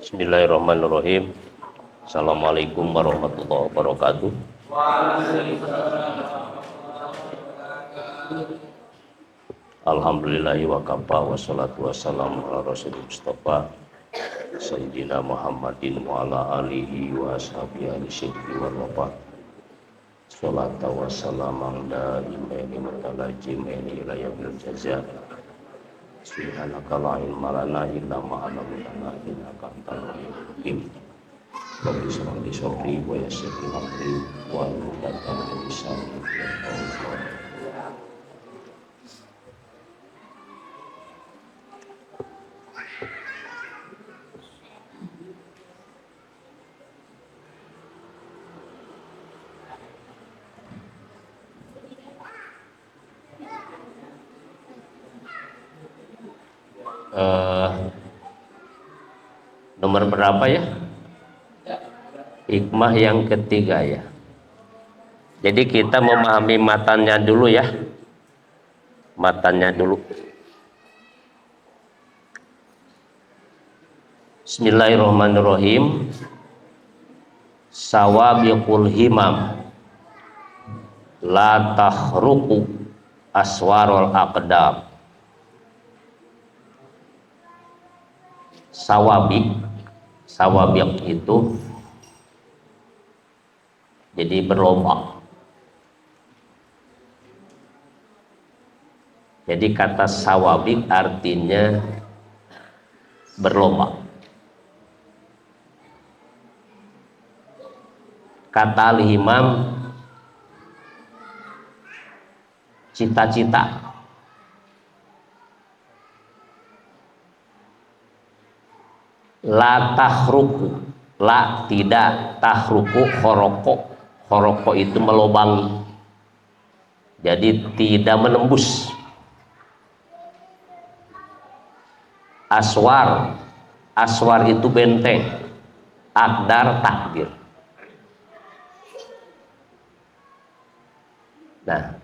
Bismillahirrahmanirrahim. Assalamualaikum warahmatullahi wabarakatuh. Alhamdulillahi wa kafa wa salatu wassalamu ala rasulil mustafa Sayyidina Muhammadin wa ala alihi wa ashabihi alisyiddi wal wafat. Salatu wassalamu ala imani mutalajimaini ila yaumil jazaa. Subhanaka la ilma lana illa ma 'allamtana innaka antal alimul hakim. Rabbi shrah li sadri wa yassir li amri wahlul 'uqdatam min lisani yafqahu qawli. Nomor berapa ya? Hikmah yang ketiga ya. Jadi kita memahami matanya dulu ya. Matanya dulu. Bismillahirrahmanirrahim. Sawabiqul himam la tahruqu aswarul aqdam. Sawabiq itu jadi berlomba. Jadi kata sawabiq artinya berlomba. Kata al-himam cita-cita. La tahruku, la tidak, tahruku horoko itu melobangi, jadi tidak menembus. Aswar itu benteng, akdar takdir. Nah,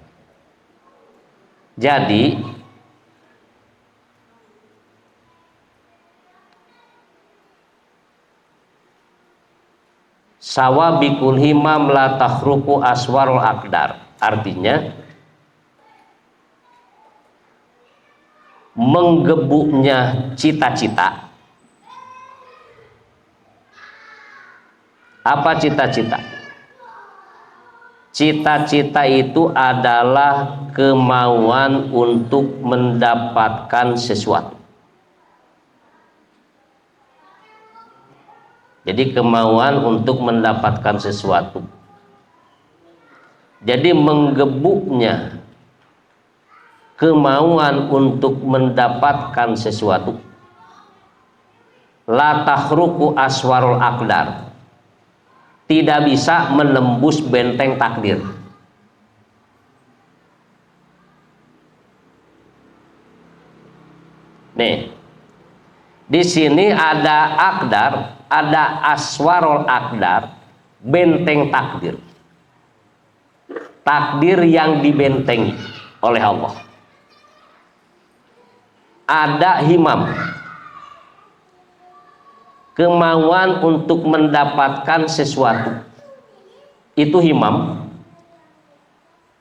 jadi sawabiqul himam la tahruqu aswarul aqdar, artinya menggebuknya cita-cita. Apa cita-cita? Cita-cita itu adalah kemauan untuk mendapatkan sesuatu. Jadi kemauan untuk mendapatkan sesuatu. Jadi menggebuknya kemauan untuk mendapatkan sesuatu. La tahruqu aswarul aqdar. Tidak bisa menembus benteng takdir. Nih. Di sini ada akdar, ada aswarul akdar, benteng takdir. Takdir yang dibentengi oleh Allah. Ada himam, kemauan untuk mendapatkan sesuatu. Itu himam.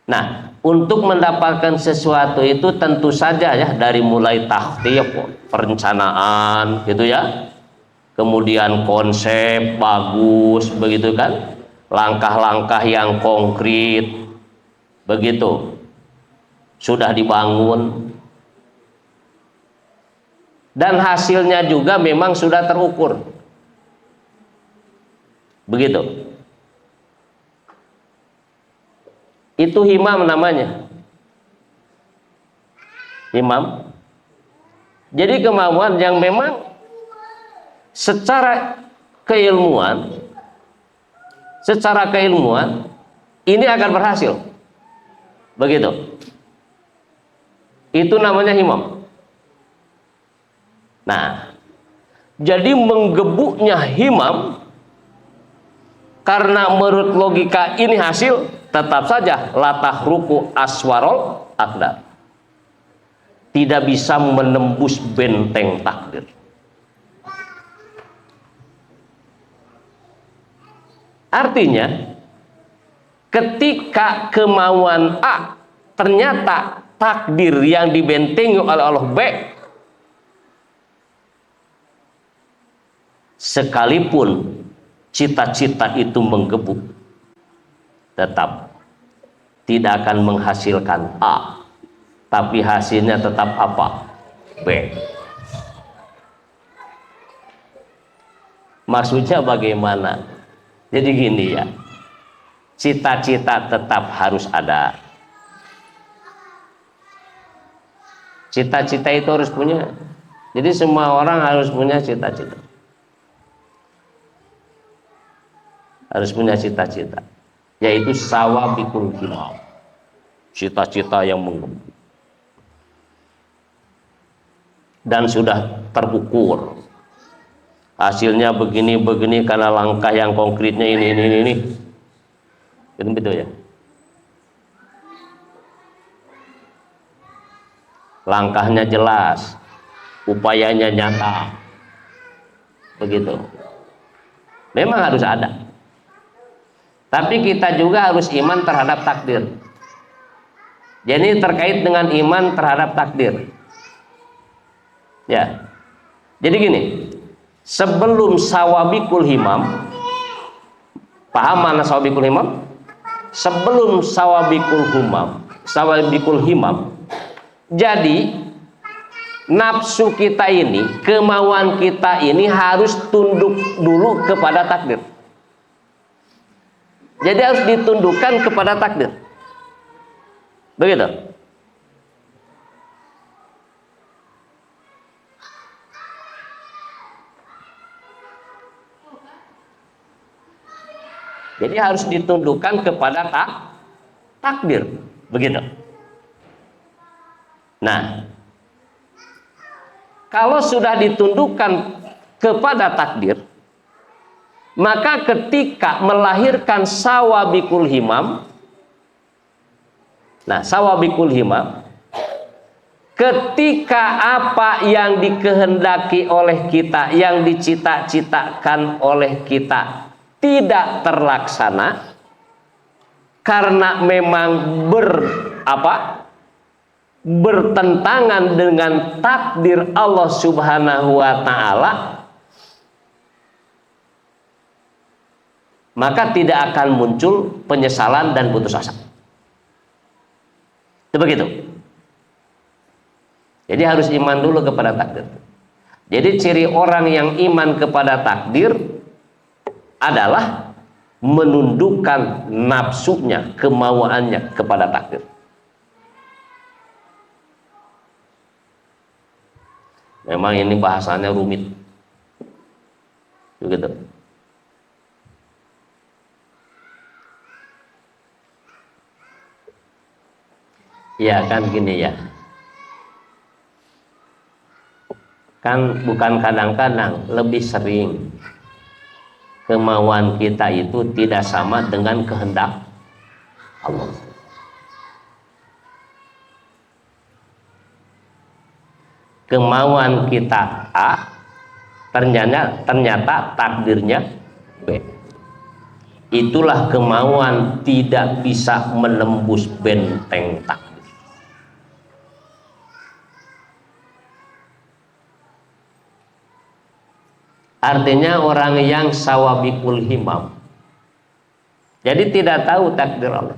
Nah, untuk mendapatkan sesuatu itu tentu saja ya, dari mulai takhtif, perencanaan gitu ya, kemudian konsep bagus begitu kan, langkah-langkah yang konkret begitu sudah dibangun, dan hasilnya juga memang sudah terukur begitu. Itu himam namanya. Himam. Jadi kemauan yang memang secara keilmuan ini akan berhasil. Begitu. Itu namanya himam. Nah, jadi menggebuknya himam karena menurut logika ini hasil, tetap saja la tahruqu aswarul aqdar. Tidak bisa menembus benteng takdir. Artinya ketika kemauan A ternyata takdir yang dibentengi oleh Allah B, sekalipun cita-cita itu menggebu, tetap tidak akan menghasilkan A, tapi hasilnya tetap apa? B. Maksudnya bagaimana? Jadi gini ya, cita-cita tetap harus ada. Cita-cita itu harus punya. Jadi semua orang harus punya cita-cita. Harus punya cita-cita, yaitu sawabikul himam, cita-cita yang menggebu dan sudah terukur. Hasilnya begini-begini karena langkah yang konkretnya ini. Gitu ya. Langkahnya jelas, upayanya nyata. Begitu. Memang harus ada. Tapi kita juga harus iman terhadap takdir. Jadi terkait dengan iman terhadap takdir. Ya. Jadi gini, sebelum sawabikul himam, paham mana sawabikul himam? Sebelum sawabikul himam, jadi nafsu kita ini, kemauan kita ini harus tunduk dulu kepada takdir. Jadi harus ditundukkan kepada takdir. Begitu. Jadi harus ditundukkan kepada takdir. Begitu. Nah, kalau sudah ditundukkan kepada takdir, maka ketika melahirkan sawabikul himam, nah sawabikul himam, ketika apa yang dikehendaki oleh kita, yang dicita-citakan oleh kita tidak terlaksana karena memang bertentangan dengan takdir Allah Subhanahu wa taala, maka tidak akan muncul penyesalan dan putus asa. Itu begitu. Jadi harus iman dulu kepada takdir. Jadi ciri orang yang iman kepada takdir adalah menundukkan nafsunya, kemauannya kepada takdir. Memang ini bahasanya rumit. Begitu. Ya kan gini ya, kan bukan kadang-kadang, lebih sering kemauan kita itu tidak sama dengan kehendak Allah. Kemauan kita A, ternyata takdirnya B. Itulah kemauan tidak bisa menembus benteng takdir. Artinya orang yang sawabikul himam, jadi tidak tahu takdir Allah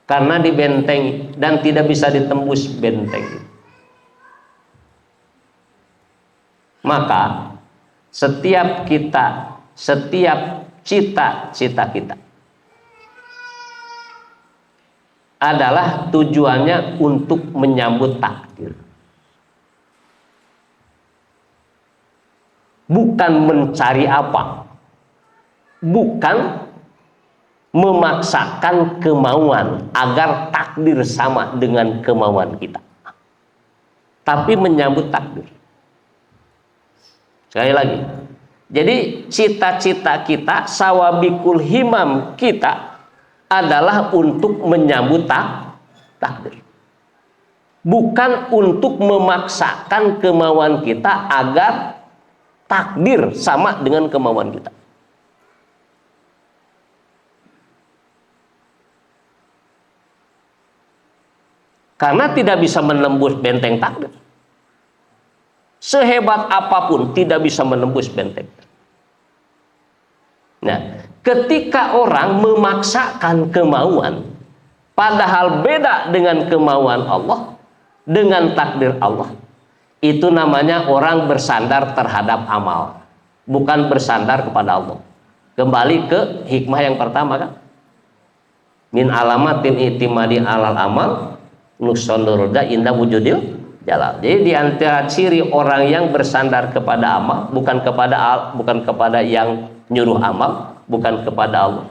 karena dibentengi dan tidak bisa ditembus benteng. Maka setiap cita-cita kita adalah tujuannya untuk menyambut takdir, bukan mencari apa, bukan memaksakan kemauan agar takdir sama dengan kemauan kita, tapi menyambut takdir. Sekali lagi, jadi cita-cita kita, sawabikul himam kita adalah untuk menyambut takdir, bukan untuk memaksakan kemauan kita agar takdir sama dengan kemauan kita. Karena tidak bisa menembus benteng takdir. Sehebat apapun tidak bisa menembus benteng. Nah, ketika orang memaksakan kemauan, padahal beda dengan kemauan Allah, dengan takdir Allah, itu namanya orang bersandar terhadap amal, bukan bersandar kepada Allah. Kembali ke hikmah yang pertama kan, min alamatin itimadi alal amal nusonurda indah wujudil jalal. Jadi di antara ciri orang yang bersandar kepada amal, bukan kepada yang nyuruh amal, bukan kepada Allah.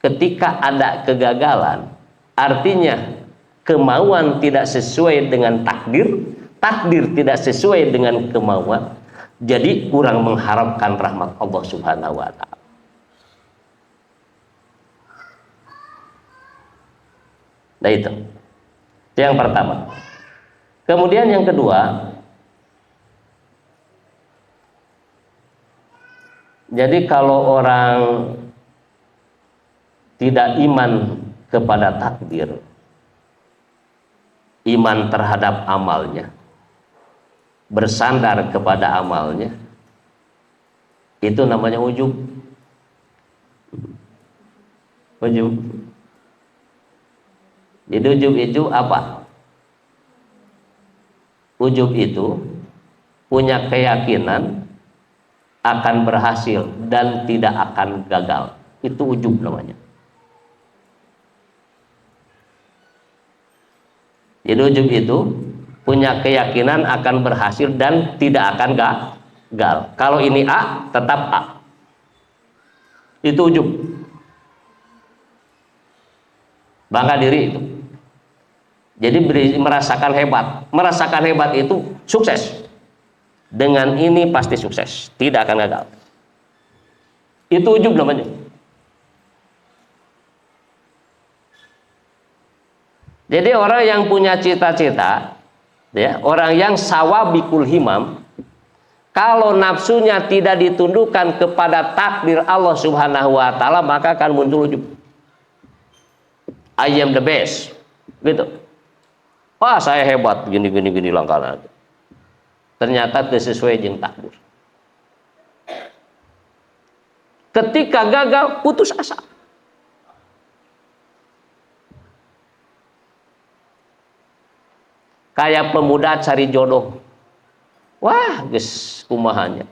Ketika ada kegagalan, artinya kemauan tidak sesuai dengan takdir, takdir tidak sesuai dengan kemauan, jadi kurang mengharapkan rahmat Allah Subhanahu wa Ta'ala. Nah itu yang pertama. Kemudian yang kedua, jadi kalau orang tidak iman kepada takdir, iman terhadap amalnya, bersandar kepada amalnya, itu namanya ujub. Ujub. Jadi ujub itu apa? Ujub itu punya keyakinan akan berhasil dan tidak akan gagal. Itu ujub namanya. Jadi ujub itu punya keyakinan akan berhasil dan tidak akan gagal. Kalau ini A, tetap A. Itu ujub. Bangga diri itu. Jadi merasakan hebat. Merasakan hebat itu sukses. Dengan ini pasti sukses, tidak akan gagal. Itu ujub namanya. Jadi orang yang punya cita-cita, ya, orang yang sawabikul himam, kalau nafsunya tidak ditundukkan kepada takdir Allah Subhanahu wa Ta'ala, maka akan muncul ujub. I am the best, gitu. Wah, saya hebat, gini langkahnya. Ternyata tidak sesuai dengan takdir. Ketika gagal, putus asa. Kayak pemuda cari jodoh. Wah, geus kumahanya.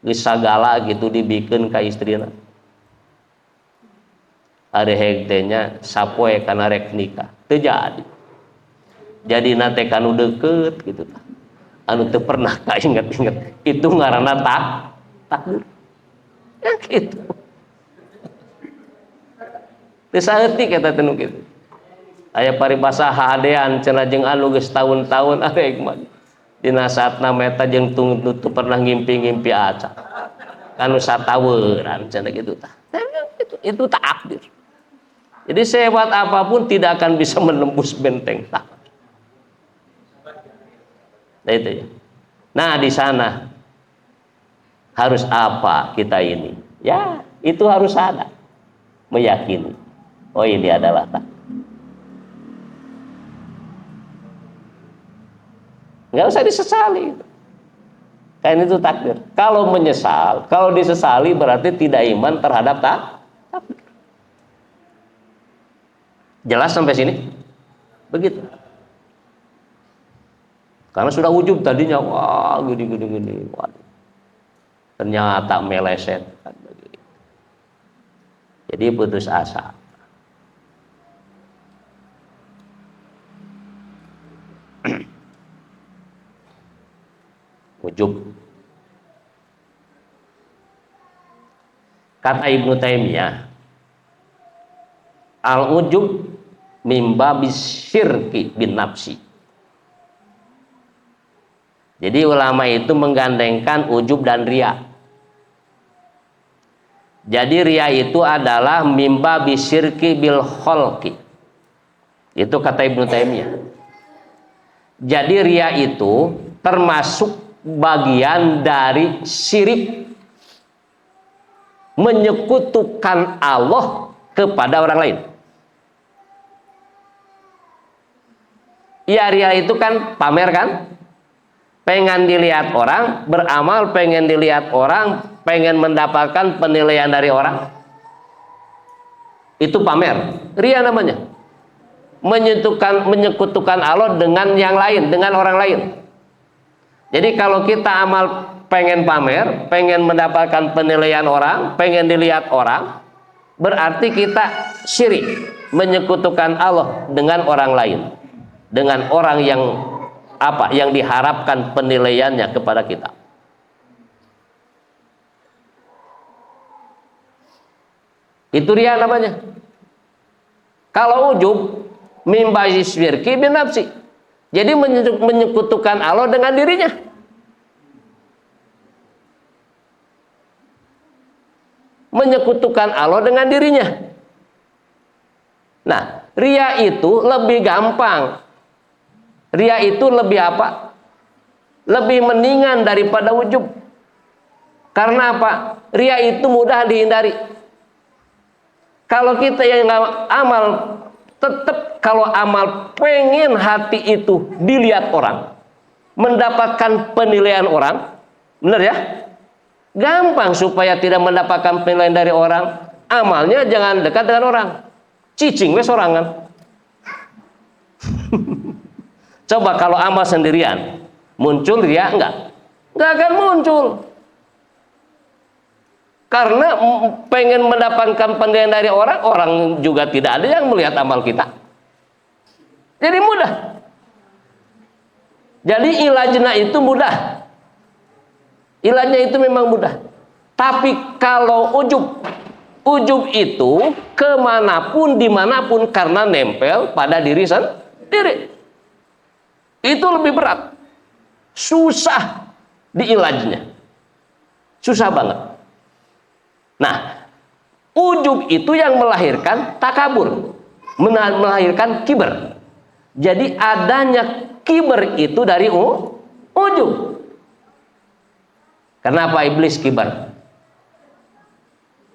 Geus sagala gitu dibikin ka istrina. Are hegtenya sapoe kana rek nikah. Teu jadi. Jadi nate kanu deket gitu. Anu teu pernah kainget-inget. Itu ngaranna takdir. Ya gitu. Teu saeutik eta teh nu kitu. Aya paribasa hadean cenah jeung anu geus tahun-tahun arek mah. Dina saatna meta jeung teu pernah ngimpi-ngimpi aca. Kanu sataweuran cenah kitu tah. Itu takdir. Jadi sehebat apapun tidak akan bisa menembus benteng takdir. Nah itu ya. Nah di sana harus apa kita ini? Ya itu harus ada, meyakini. Oh ini adalah takdir. Nggak usah disesali. Karena itu takdir. Kalau menyesal, kalau disesali berarti tidak iman terhadap takdir. Jelas sampai sini? Begitu. Karena sudah ujub tadinya, wah gini. Waduh. Ternyata meleset. Jadi putus asa. Ujub. Kata Ibnu Taimiyah, al-ujub mimba bisyirki bin nafsi. Jadi ulama itu menggandengkan ujub dan ria. Jadi ria itu adalah mimba bisyirki bil kholqi. Itu kata Ibnu Taimiyah. Jadi ria itu termasuk bagian dari syirik, menyekutukan Allah kepada orang lain. Ya ria itu kan pamer kan? Pengen dilihat orang, beramal pengen dilihat orang, pengen mendapatkan penilaian dari orang. Itu pamer. Ria namanya. Menyekutukan Allah dengan yang lain, dengan orang lain. Jadi kalau kita amal pengen pamer, pengen mendapatkan penilaian orang, pengen dilihat orang, berarti kita syirik, menyekutukan Allah dengan orang lain, dengan orang yang yang diharapkan penilaiannya kepada kita. Itu ria namanya. Kalau ujub mimbazi syirki bin nafsi, jadi menyekutukan Allah dengan dirinya. Menyekutukan Allah dengan dirinya. Nah, ria itu lebih gampang. Ria itu lebih apa? Lebih mendingan daripada ujub. Karena apa? Ria itu mudah dihindari. Kalau kita yang amal, tetap kalau amal pengen hati itu dilihat orang, mendapatkan penilaian orang, benar ya? Gampang supaya tidak mendapatkan penilaian dari orang. Amalnya jangan dekat dengan orang. Cicing wes orang kan. Coba kalau amal sendirian, muncul ria enggak? Enggak akan muncul. Karena pengen mendapatkan penilaian dari orang, orang juga tidak ada yang melihat amal kita. Jadi mudah. Jadi ilajna itu mudah. Ilahnya itu memang mudah. Tapi kalau ujub itu kemanapun, dimanapun, karena nempel pada diri sendiri. Itu lebih berat. Susah diilajnya. Susah banget. Nah, ujub itu yang melahirkan takabur, melahirkan kiber. Jadi adanya kiber itu dari ujub. Kenapa iblis kiber?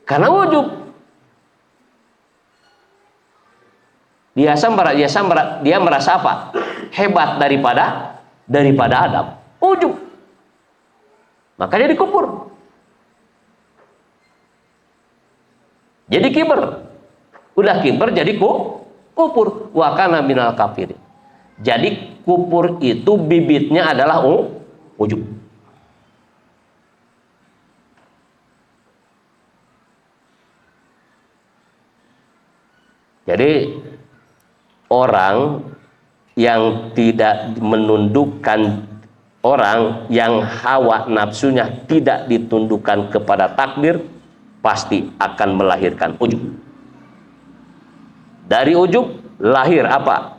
Karena ujub. Dia merasa apa? Hebat daripada Adam. Ujub. Makanya dikubur. Jadi kiber. Udah kiber jadi kufur. Wa kana minal kafirin. Jadi kufur itu bibitnya adalah ujub. Jadi orang yang tidak menundukkan, orang yang hawa nafsunya tidak ditundukkan kepada takdir, pasti akan melahirkan ujub. Dari ujub lahir apa?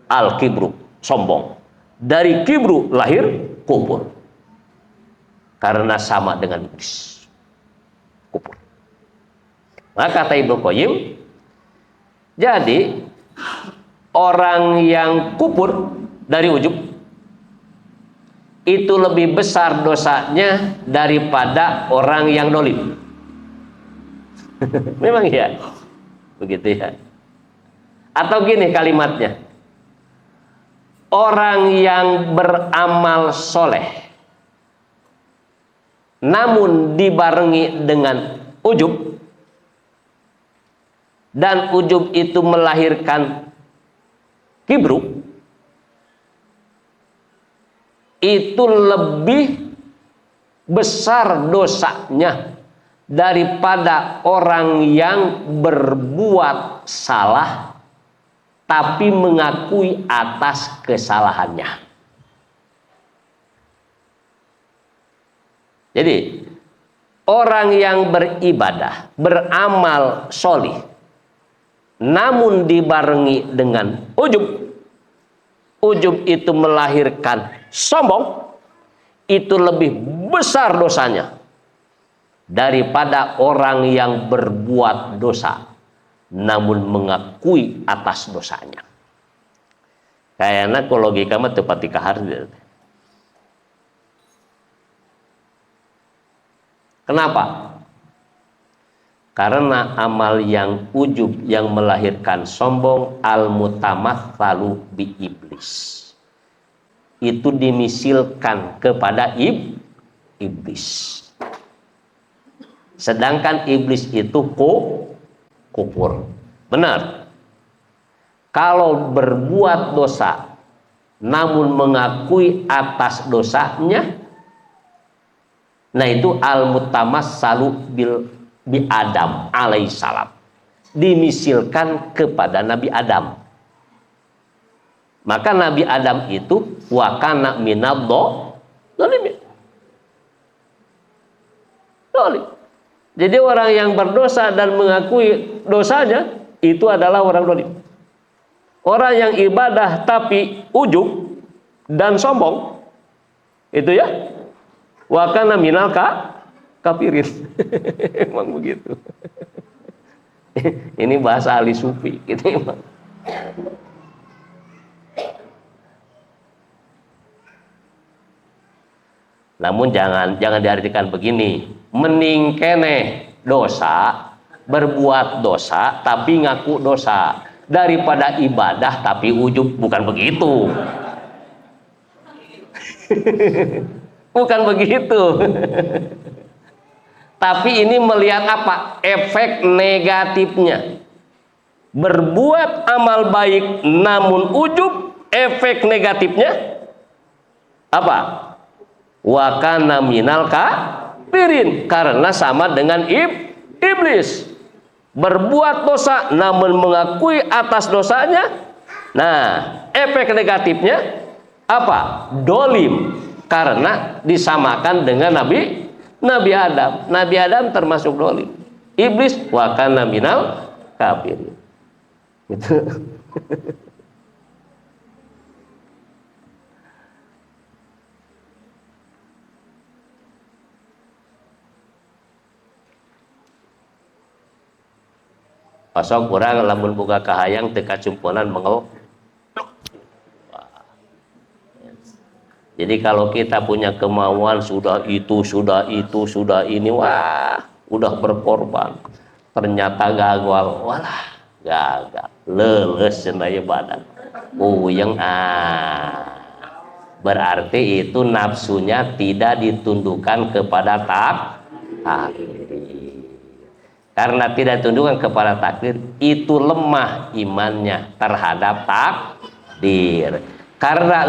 Al-kibru, sombong. Dari kibru lahir kufur. Karena sama dengan iblis. Kufur. Maka kata Ibnu Qayyim, jadi orang yang kufur dari ujub itu lebih besar dosanya daripada orang yang dolim. Memang iya, begitu ya. Atau gini kalimatnya, orang yang beramal soleh namun dibarengi dengan ujub, dan ujub itu melahirkan kibru, itu lebih besar dosanya daripada orang yang berbuat salah tapi mengakui atas kesalahannya. Jadi orang yang beribadah, beramal solih, namun dibarengi dengan ujub, ujub itu melahirkan sombong, itu lebih besar dosanya daripada orang yang berbuat dosa namun mengakui atas dosanya. Kayaknya kalau logika mah tepat dikahar. Kenapa? Karena amal yang ujub yang melahirkan sombong, al-mutamatsalu bi iblis. Itu dimisilkan kepada iblis. Sedangkan iblis itu kufur. Benar. Kalau berbuat dosa namun mengakui atas dosanya, nah itu al-mutamatsalu bi Adam alaihissalam, dimisilkan kepada Nabi Adam. Maka Nabi Adam itu wa kana minadh dhalimin. Jadi orang yang berdosa dan mengakui dosanya itu adalah orang dhalim. Orang yang ibadah tapi ujub dan sombong itu ya wa kana minal kafirin. Emang begitu. Ini bahasa ahli sufi gitu emang. Namun jangan diartikan begini, mending keneh dosa, berbuat dosa tapi ngaku dosa daripada ibadah tapi ujub, bukan begitu. Bukan begitu. Tapi ini melihat apa? Efek negatifnya. Berbuat amal baik namun ujub, efek negatifnya apa? Wa kana minal kafirin, karena sama dengan iblis. Berbuat dosa namun mengakui atas dosanya. Nah, efek negatifnya apa? Dolim, karena disamakan dengan Nabi Adam. Nabi Adam termasuk dolim. Iblis wa kana minal kafirin. Gitu. Kosong kurang lamun boga kahayang teu kacumpunan mengel. Jadi kalau kita punya kemauan sudah ini, wah, udah berkorban. Ternyata gagal, walah, gagal. Leles cenah badan. Puyeng berarti itu nafsunya tidak ditundukkan kepada takdir. Karena tidak tundukkan kepada takdir, itu lemah imannya terhadap takdir. Karena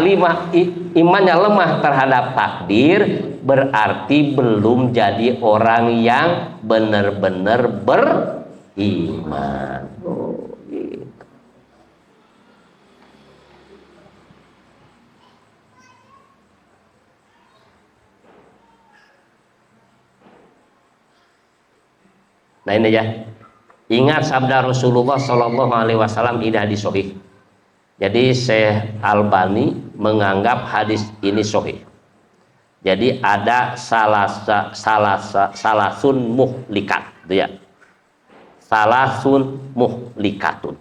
imannya lemah terhadap takdir, berarti belum jadi orang yang benar-benar beriman. Gitu. Nah ini ya, ingat sabda Rasulullah Shallallahu Alaihi Wasallam ini hadis sahih. Jadi Syekh Albani menganggap hadis ini sahih. Jadi ada salasun muhlikat, ya. Salasun muhlikatun.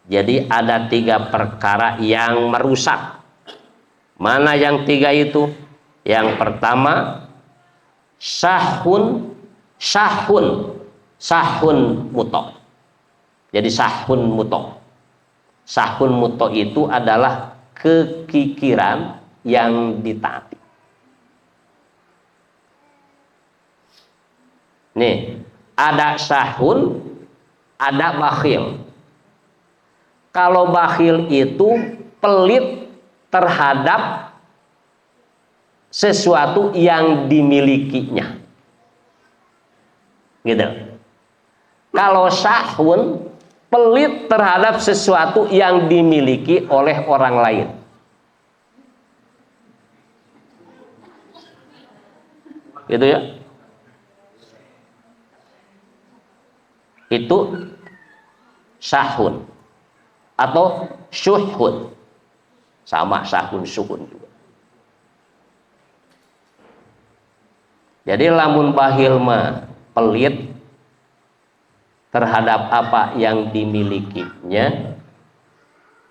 Jadi ada 3 perkara yang merusak. Mana yang 3 itu? Yang pertama sahun muto. Jadi sahun muto. Sahun muto itu adalah kekikiran yang ditaati. Nih, ada sahun, ada bakhil. Kalau bakhil itu pelit terhadap sesuatu yang dimilikinya. Gitu. Kalau sahun, pelit terhadap sesuatu yang dimiliki oleh orang lain. Gitu ya. Itu sahun atau syuhun. Sama sahun syuhun juga. Jadi lamun bahil mah pelit terhadap apa yang dimilikinya.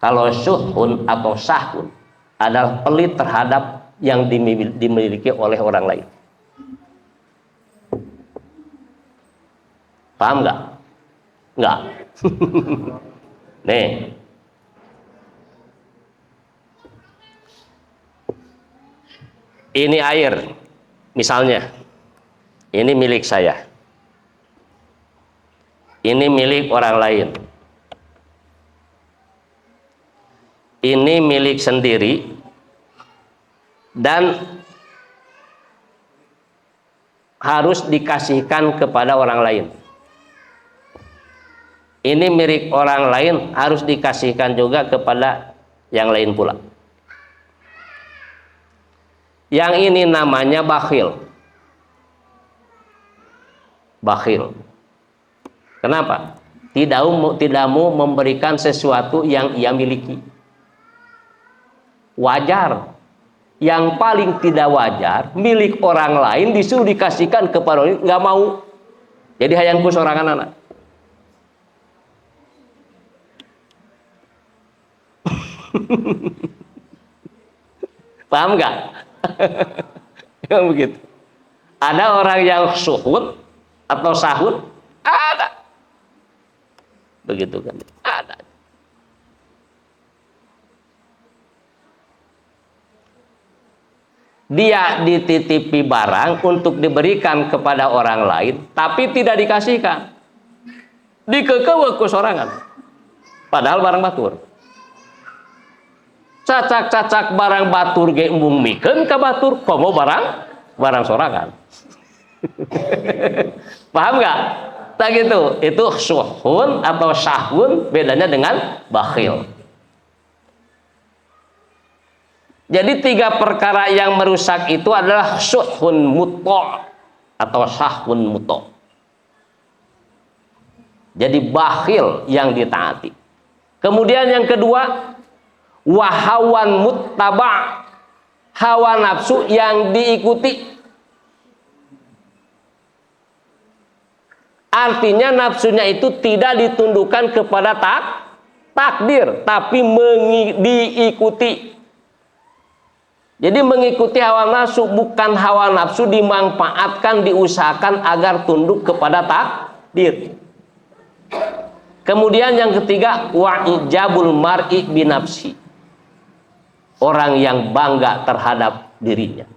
Kalau syuhun atau sahun adalah pelit terhadap yang dimiliki oleh orang lain. Paham nggak? Nggak. Nih, ini air, misalnya, ini milik saya, ini milik orang lain, ini milik sendiri, dan harus dikasihkan kepada orang lain. Ini milik orang lain, harus dikasihkan juga kepada yang lain pula. Yang ini namanya bakhil. Bakhil. Kenapa? Tidak mau memberikan sesuatu yang ia miliki. Wajar. Yang paling tidak wajar, milik orang lain disuruh dikasihkan kepada orang lain, nggak mau. Jadi hayangku sorangan anak. Paham nggak? Yang begitu. Ada orang yang suhud atau sahud, ada. Begitu kan? Ada. Dia dititipi barang untuk diberikan kepada orang lain, tapi tidak dikasihkan. Dikekewe ku sorangan. Padahal barang batur. Cacak-cacak barang batur ge embung mikeun ka batur, komo barang sorangan. Paham nggak? Tak gitu. Itu suhun atau syahun, bedanya dengan bakhil. Jadi 3 perkara yang merusak itu adalah suhun muto atau syahun muto. Jadi bakhil yang ditaati. Kemudian yang kedua, wahawan muttaba, hawa nafsu yang diikuti. Artinya nafsunya itu tidak ditundukkan kepada takdir, tapi diikuti. Jadi mengikuti hawa nafsu, bukan hawa nafsu dimanfaatkan, diusahakan agar tunduk kepada takdir. Kemudian yang ketiga, wa ijabul mar'i binafsi. Orang yang bangga terhadap dirinya.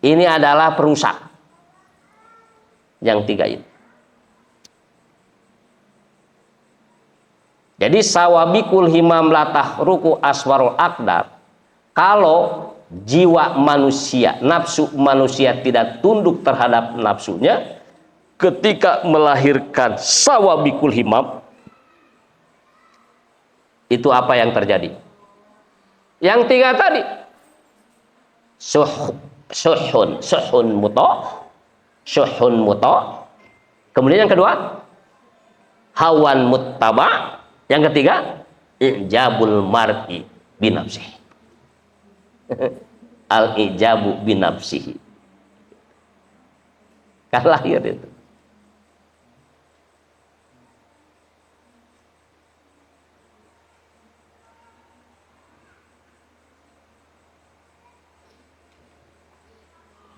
Ini adalah perusak. Yang 3 itu. Jadi sawabikul himam latah ruku aswarul akdar. Kalau jiwa manusia, nafsu manusia tidak tunduk terhadap nafsunya, ketika melahirkan sawabikul himam, itu apa yang terjadi? Yang 3 tadi, suhun muto. Kemudian yang kedua, hawan muttaba. Yang ketiga, ijabul mar'i binafsihi. Al-ijabu binafsihi. Kan lahir itu.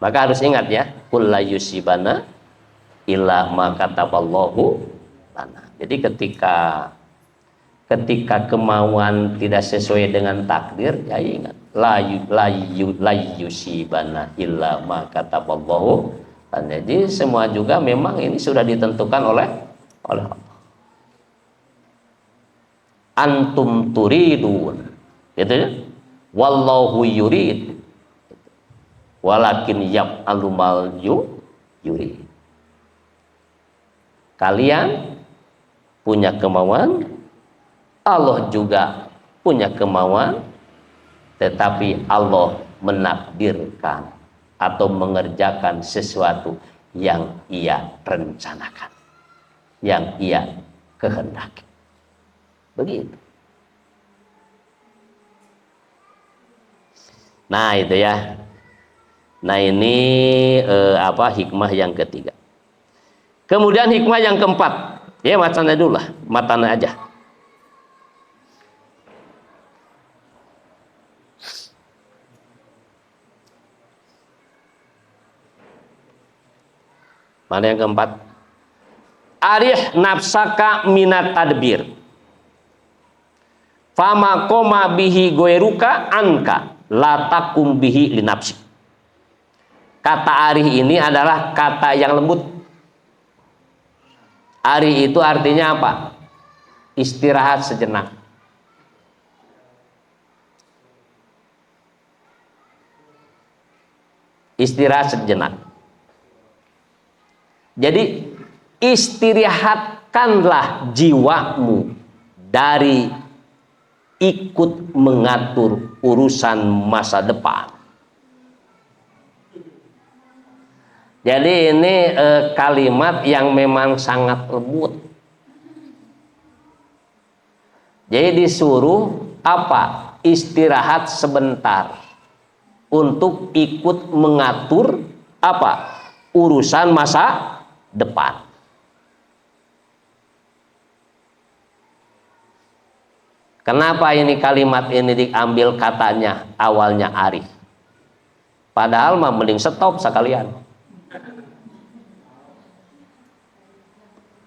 Maka harus ingat ya, kulla yusibana illa ma kataballahu lana. Jadi ketika kemauan tidak sesuai dengan takdir, ya ingat, la yusibana illa ma kataballahu lana. Jadi semua juga memang ini sudah ditentukan oleh Allah. Antum turidun, gitu ya. Wallahu yurid. Walakin yaf'alu mal yurid. Kalian punya kemauan, Allah juga punya kemauan, tetapi Allah menakdirkan atau mengerjakan sesuatu yang ia rencanakan, yang ia kehendaki. Begitu. Nah itu ya. Nah ini hikmah yang ketiga. Kemudian hikmah yang keempat, ya matanya dulu lah, matanya aja. Mana yang keempat? Arih nafsaka minat tadbir. Fama koma bihi goeruka anka latakum bihi linapsi. Kata arih ini adalah kata yang lembut. Arih itu artinya apa? Istirahat sejenak. Istirahat sejenak. Jadi istirahatkanlah jiwamu dari ikut mengatur urusan masa depan. Jadi ini kalimat yang memang sangat lembut. Jadi disuruh apa? Istirahat sebentar untuk ikut mengatur apa? Urusan masa depan. Kenapa ini kalimat ini diambil katanya awalnya arif? Padahal mah mending stop sekalian.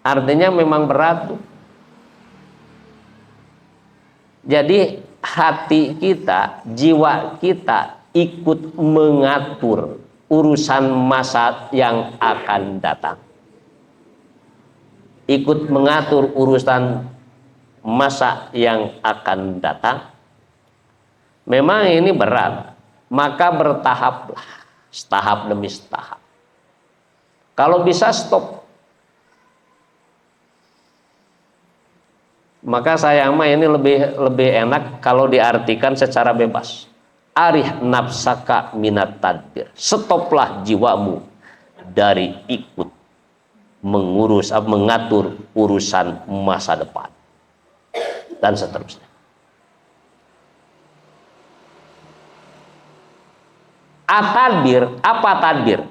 Artinya memang berat. Jadi hati kita, jiwa kita ikut mengatur urusan masa yang akan datang. Ikut mengatur urusan masa yang akan datang. Memang ini berat, maka bertahaplah, setahap demi setahap. Kalau bisa stop. Maka saya mah ini lebih enak kalau diartikan secara bebas. Arih nafsaka minat tadbir. Stoplah jiwamu dari ikut mengatur urusan masa depan dan seterusnya. At-tadbir, apa tadbir?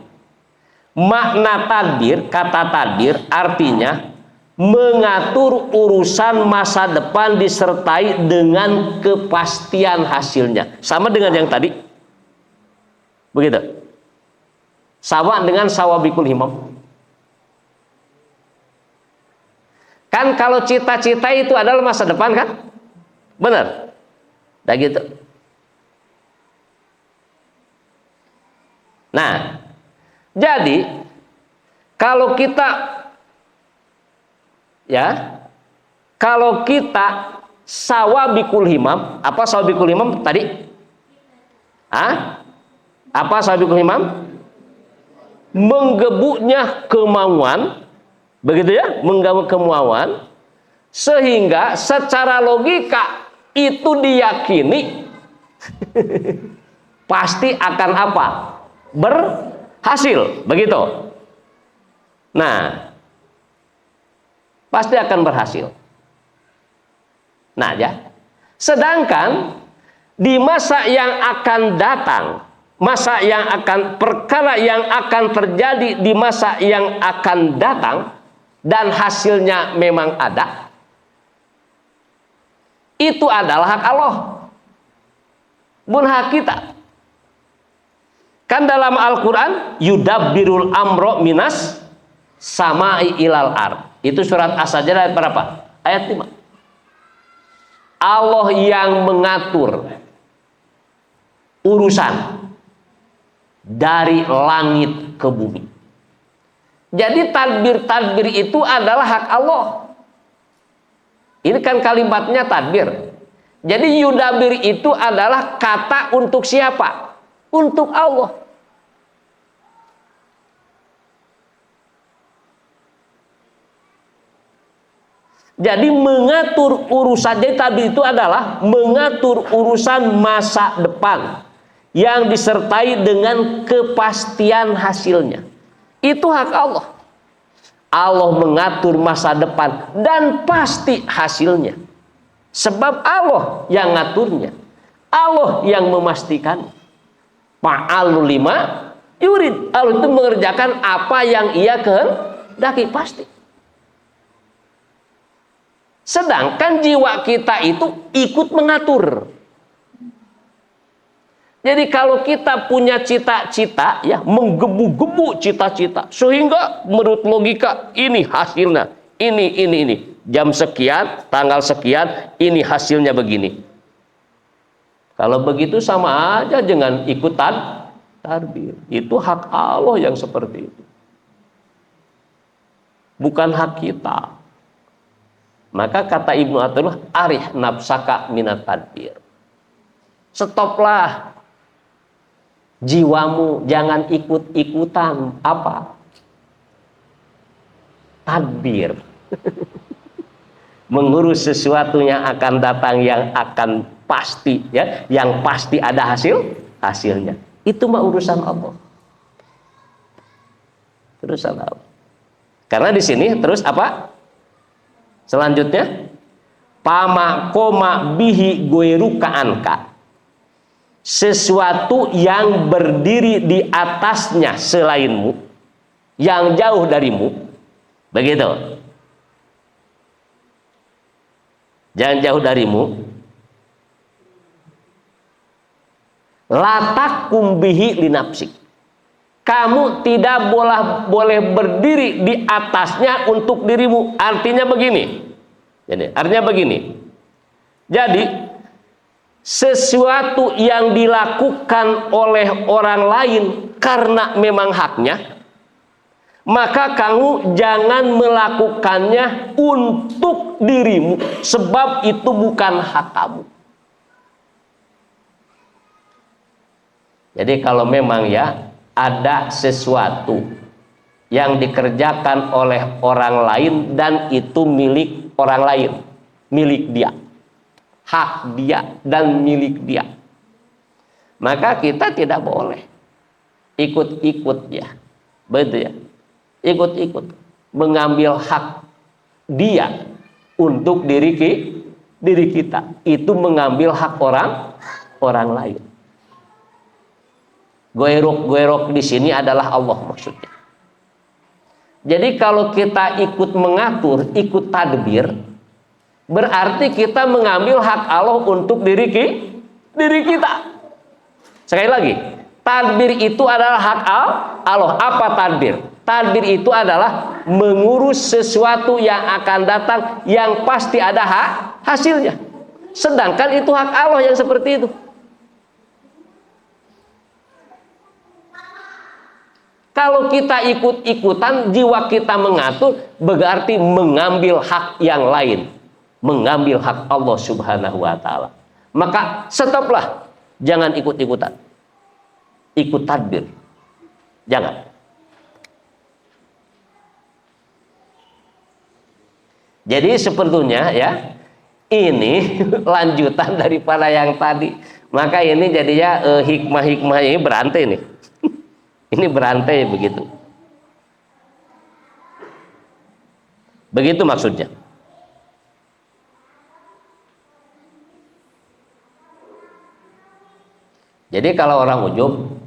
Makna tadbir, kata tadbir artinya mengatur urusan masa depan disertai dengan kepastian hasilnya. Sama dengan yang tadi. Begitu. Sama dengan sawabikul himam. Kan kalau cita-cita itu adalah masa depan kan? Benar? Dah gitu. Nah, jadi kalau kita sawabikul himam, apa sawabikul himam tadi? Apa sawabikul himam? Menggebuknya kemauan, begitu ya, menggebuk kemauan, sehingga secara logika itu diyakini pasti akan apa? Berhasil, begitu. Nah, pasti akan berhasil. Nah, ya. Sedangkan di masa yang akan datang, perkara yang akan terjadi di masa yang akan datang dan hasilnya memang ada, itu adalah hak Allah, bukan hak kita. Kan dalam Al-Quran yudabbirul amro minas samai ilal ard. Itu surat As-Sajdah ayat berapa? Ayat 5. Allah yang mengatur urusan dari langit ke bumi. Jadi tadbir-tadbir itu adalah hak Allah. Ini kan kalimatnya tadbir. Jadi yudabir itu adalah kata untuk siapa? Untuk Allah. Jadi mengatur urusan, jadi tadi itu adalah mengatur urusan masa depan yang disertai dengan kepastian hasilnya. Itu hak Allah. Allah mengatur masa depan dan pasti hasilnya. Sebab Allah yang ngaturnya. Allah yang memastikan. Fa'alu lima yurid. Allah itu mengerjakan apa yang Ia kehendaki, pasti. Sedangkan jiwa kita itu ikut mengatur. Jadi kalau kita punya cita-cita, ya menggebu-gebu cita-cita, sehingga menurut logika ini hasilnya, ini, jam sekian, tanggal sekian, ini hasilnya begini. Kalau begitu sama aja dengan ikutan tadbir. Itu hak Allah yang seperti itu, bukan hak kita. Maka kata Ibnu Athaillah, arih nafsaka minat tadbir. Stoplah jiwamu, jangan ikut-ikutan apa? Tadbir. Mengurus sesuatu yang akan datang, yang akan pasti, ya, yang pasti ada hasilnya. Itu mah urusan Allah. Urusan Allah. Karena di sini terus apa? Selanjutnya, pama koma bihi goiruka anka. Sesuatu yang berdiri di atasnya selainmu, yang jauh darimu, begitu. Jangan jauh darimu. Latakum bihi linapsik. Kamu tidak boleh berdiri di atasnya untuk dirimu. Artinya begini. Jadi sesuatu yang dilakukan oleh orang lain karena memang haknya, maka kamu jangan melakukannya untuk dirimu, sebab itu bukan hak kamu. Jadi kalau memang ya ada sesuatu yang dikerjakan oleh orang lain dan itu milik orang lain, milik dia, hak dia dan milik dia, maka kita tidak boleh ikut-ikut ya, betul ya, ikut-ikut mengambil hak dia untuk diri kita. Itu mengambil hak orang lain. Goyrok di sini adalah Allah maksudnya. Jadi kalau kita ikut mengatur, ikut tadbir, berarti kita mengambil hak Allah untuk diri kita. Sekali lagi, tadbir itu adalah hak Allah. Apa tadbir? Tadbir itu adalah mengurus sesuatu yang akan datang, yang pasti ada hasilnya. Sedangkan itu hak Allah yang seperti itu. Kalau kita ikut-ikutan, jiwa kita mengatur, berarti mengambil hak yang lain, mengambil hak Allah Subhanahu wa Ta'ala. Maka stoplah, jangan ikut-ikutan, ikut tadbir, jangan. Jadi sebetulnya ya, ini lanjutan daripada yang tadi. Maka ini jadinya hikmah-hikmah ini berantai nih. Ini berantai begitu. Begitu maksudnya. Jadi kalau orang ujub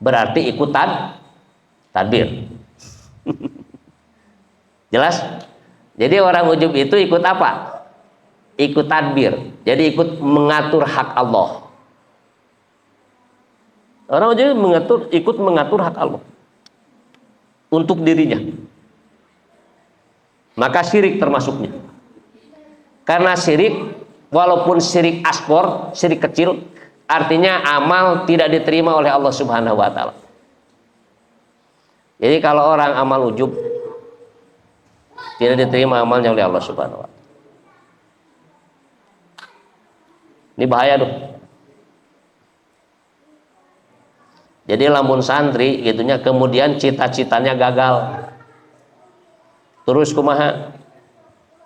berarti ikutan tadbir. Jelas? Jadi orang ujub itu ikut apa? Ikut tadbir. Jadi ikut mengatur hak Allah. Orang ujub ikut mengatur hak Allah untuk dirinya. Maka syirik termasuknya. Karena syirik, walaupun syirik asghar, syirik kecil, artinya amal tidak diterima oleh Allah Subhanahu wa Ta'ala. Jadi kalau orang amal ujub, tidak diterima amalnya oleh Allah Subhanahu wa Ta'ala. Ini bahaya tuh. Jadi lamun santri gitunya, kemudian cita-citanya gagal, terus kumaha?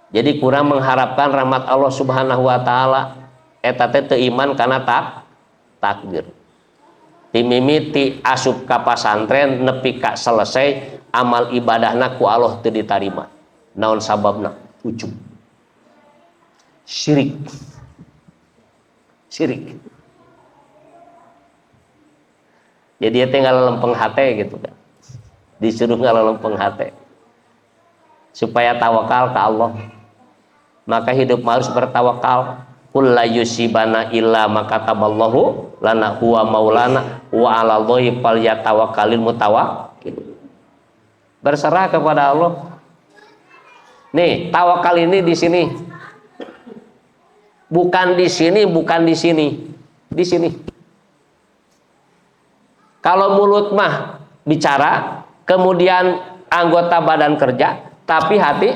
Jadi kurang mengharapkan rahmat Allah Subhanahu wa Ta'ala, eta teh teu iman kana takdir. Timimiti asup ka pasantren nepi ka selesai amal ibadahna ku Allah teu ditarima. Naon sababna? Ujub. Syirik. Jadi dia tinggal lempeng hati gitu kan, disuruh ngalempeng hati supaya tawakal ke Allah. Maka hidup harus bertawakal. Qul la yusibana illa ma kataballahu lana huwa maulana wa 'alallahi falyatawakkalul mutawakkil. Berserah kepada Allah. Nih, tawakal ini di sini. Bukan di sini, bukan di sini. Di sini. Kalau mulut mah bicara, kemudian anggota badan kerja, tapi hati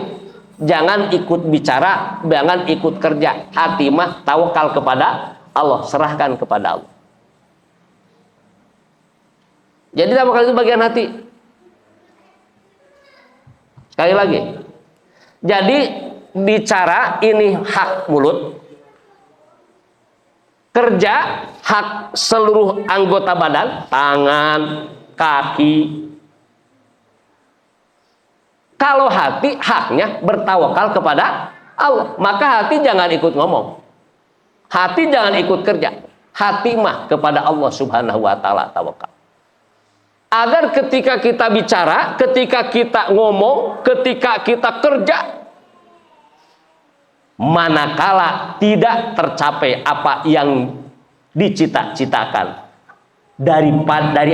jangan ikut bicara, jangan ikut kerja. Hati mah tawakal kepada Allah, serahkan kepada Allah. Jadi tawakal itu bagian hati. Sekali lagi. Jadi bicara ini hak mulut. Kerja hak seluruh anggota badan, tangan, kaki. Kalau hati haknya bertawakal kepada Allah, maka hati jangan ikut ngomong. Hati jangan ikut kerja. Hati mah kepada Allah Subhanahu wa taala tawakal. Agar ketika kita bicara, ketika kita ngomong, ketika kita kerja, manakala tidak tercapai apa yang dicita-citakan dari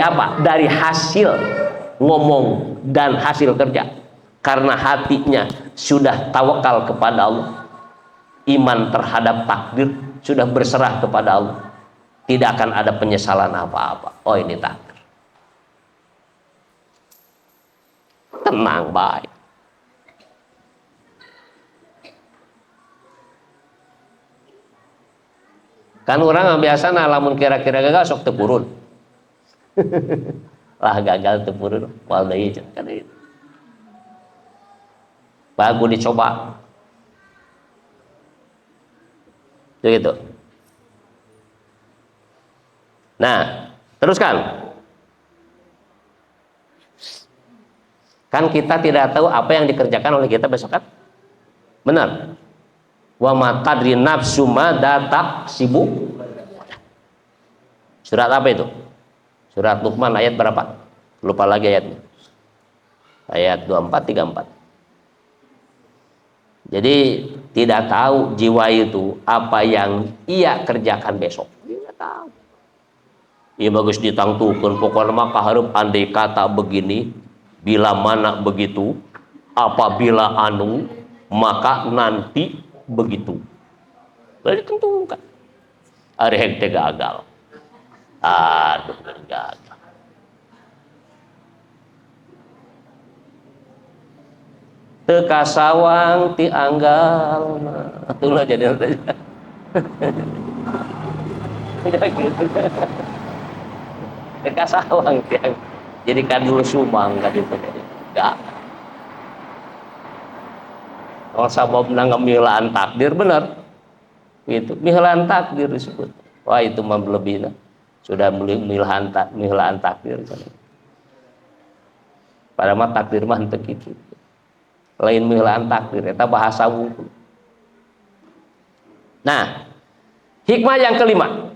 apa? Dari hasil ngomong dan hasil kerja. Karena hatinya sudah tawakal kepada Allah, iman terhadap takdir, sudah berserah kepada Allah, tidak akan ada penyesalan apa-apa. Oh, ini takdir. Tenang, baik. Kan orang biasa lamun kira-kira gagal sok tepurun. Lah gagal tepurun, wal deui kan itu. Bagus dicoba. Begitu. Nah, teruskan. Kan kita tidak tahu apa yang dikerjakan oleh kita besok kan? Benar. Wa ma tadri nafsu ma taksibu. Surat apa itu? Surat Luqman ayat berapa? Lupa lagi ayatnya. Ayat 24 34. Jadi tidak tahu jiwa itu apa yang ia kerjakan besok. Tidak tahu. Ia bagus ditangtukan pokoknya mah kaharep andai kata begini, bila mana begitu, apabila anu, maka nanti begitu. Lalu ditentukan. Ari hek teh gagal. Aduh, gagal. Teka sawang ti anggal. Itulah jadi Teka sawang ti anggal. Jadi kadul sumang kan itu. Enggak. Kalau sabab ngamilaan takdir benar. Itu milaan takdir disebut. Wah, itu mah lebihna. Sudah milaan takdir kan. Padahal mah takdir mah henteu kitu. Lain milaan takdir eta bahasa wungkul. Nah, hikmah yang kelima.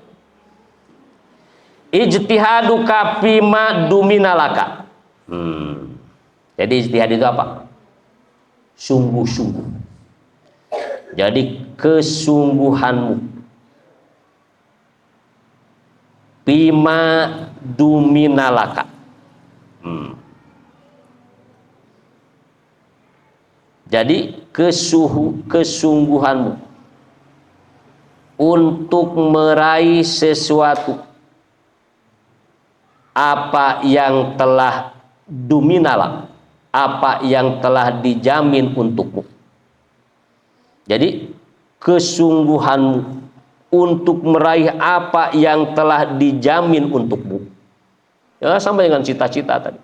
Ijtihadu kapima duminalaka. Jadi ijtihad itu apa? Sungguh-sungguh. Jadi kesungguhanmu. Bima duminalaka. Jadi kesungguhanmu untuk meraih sesuatu apa yang telah duminala, apa yang telah dijamin untukmu. Jadi kesungguhanmu untuk meraih apa yang telah dijamin untukmu. Ya, sama dengan cita-cita tadi.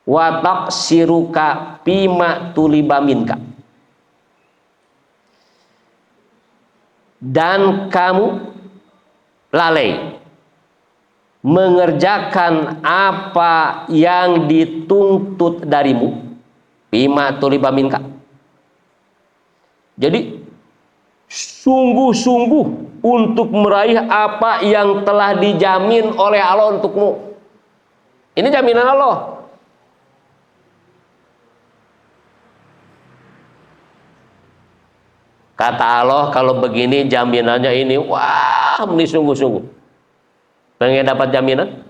Watak siruka pima tulibaminka. Dan kamu lalai mengerjakan apa yang dituntut darimu, bima tuliba minka. Jadi sungguh-sungguh untuk meraih apa yang telah dijamin oleh Allah untukmu. Ini jaminan Allah. Kata Allah, kalau begini jaminannya ini, wah, ini sungguh-sungguh. Pengen dapat jaminan?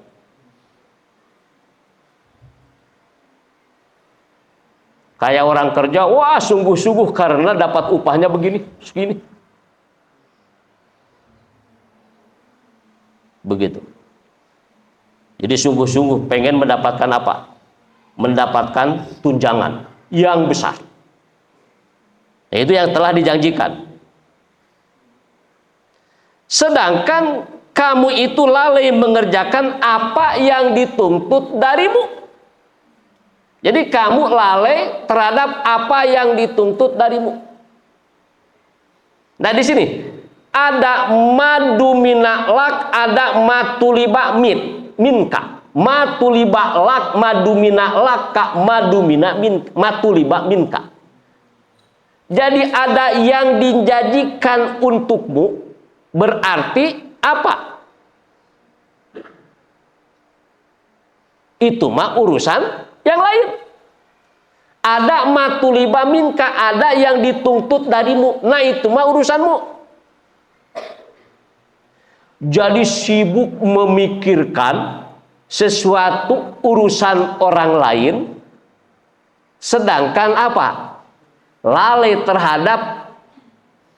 Kayak orang kerja, wah sungguh-sungguh karena dapat upahnya begini, segini. Begitu. Jadi sungguh-sungguh pengen mendapatkan apa? Mendapatkan tunjangan yang besar. Itu yang telah dijanjikan. Sedangkan kamu itu lalai mengerjakan apa yang dituntut darimu. Jadi kamu lalai terhadap apa yang dituntut darimu. Nah di sini ada madu minalak, ada matuliba minka. Matuliba lak, madu minalak, madu matuliba minka. Jadi ada yang dijanjikan untukmu, berarti apa? Itu mah urusan yang lain. Ada matuliba minka, ada yang dituntut darimu. Nah itu mah urusanmu. Jadi sibuk memikirkan sesuatu urusan orang lain, sedangkan apa? Lalai terhadap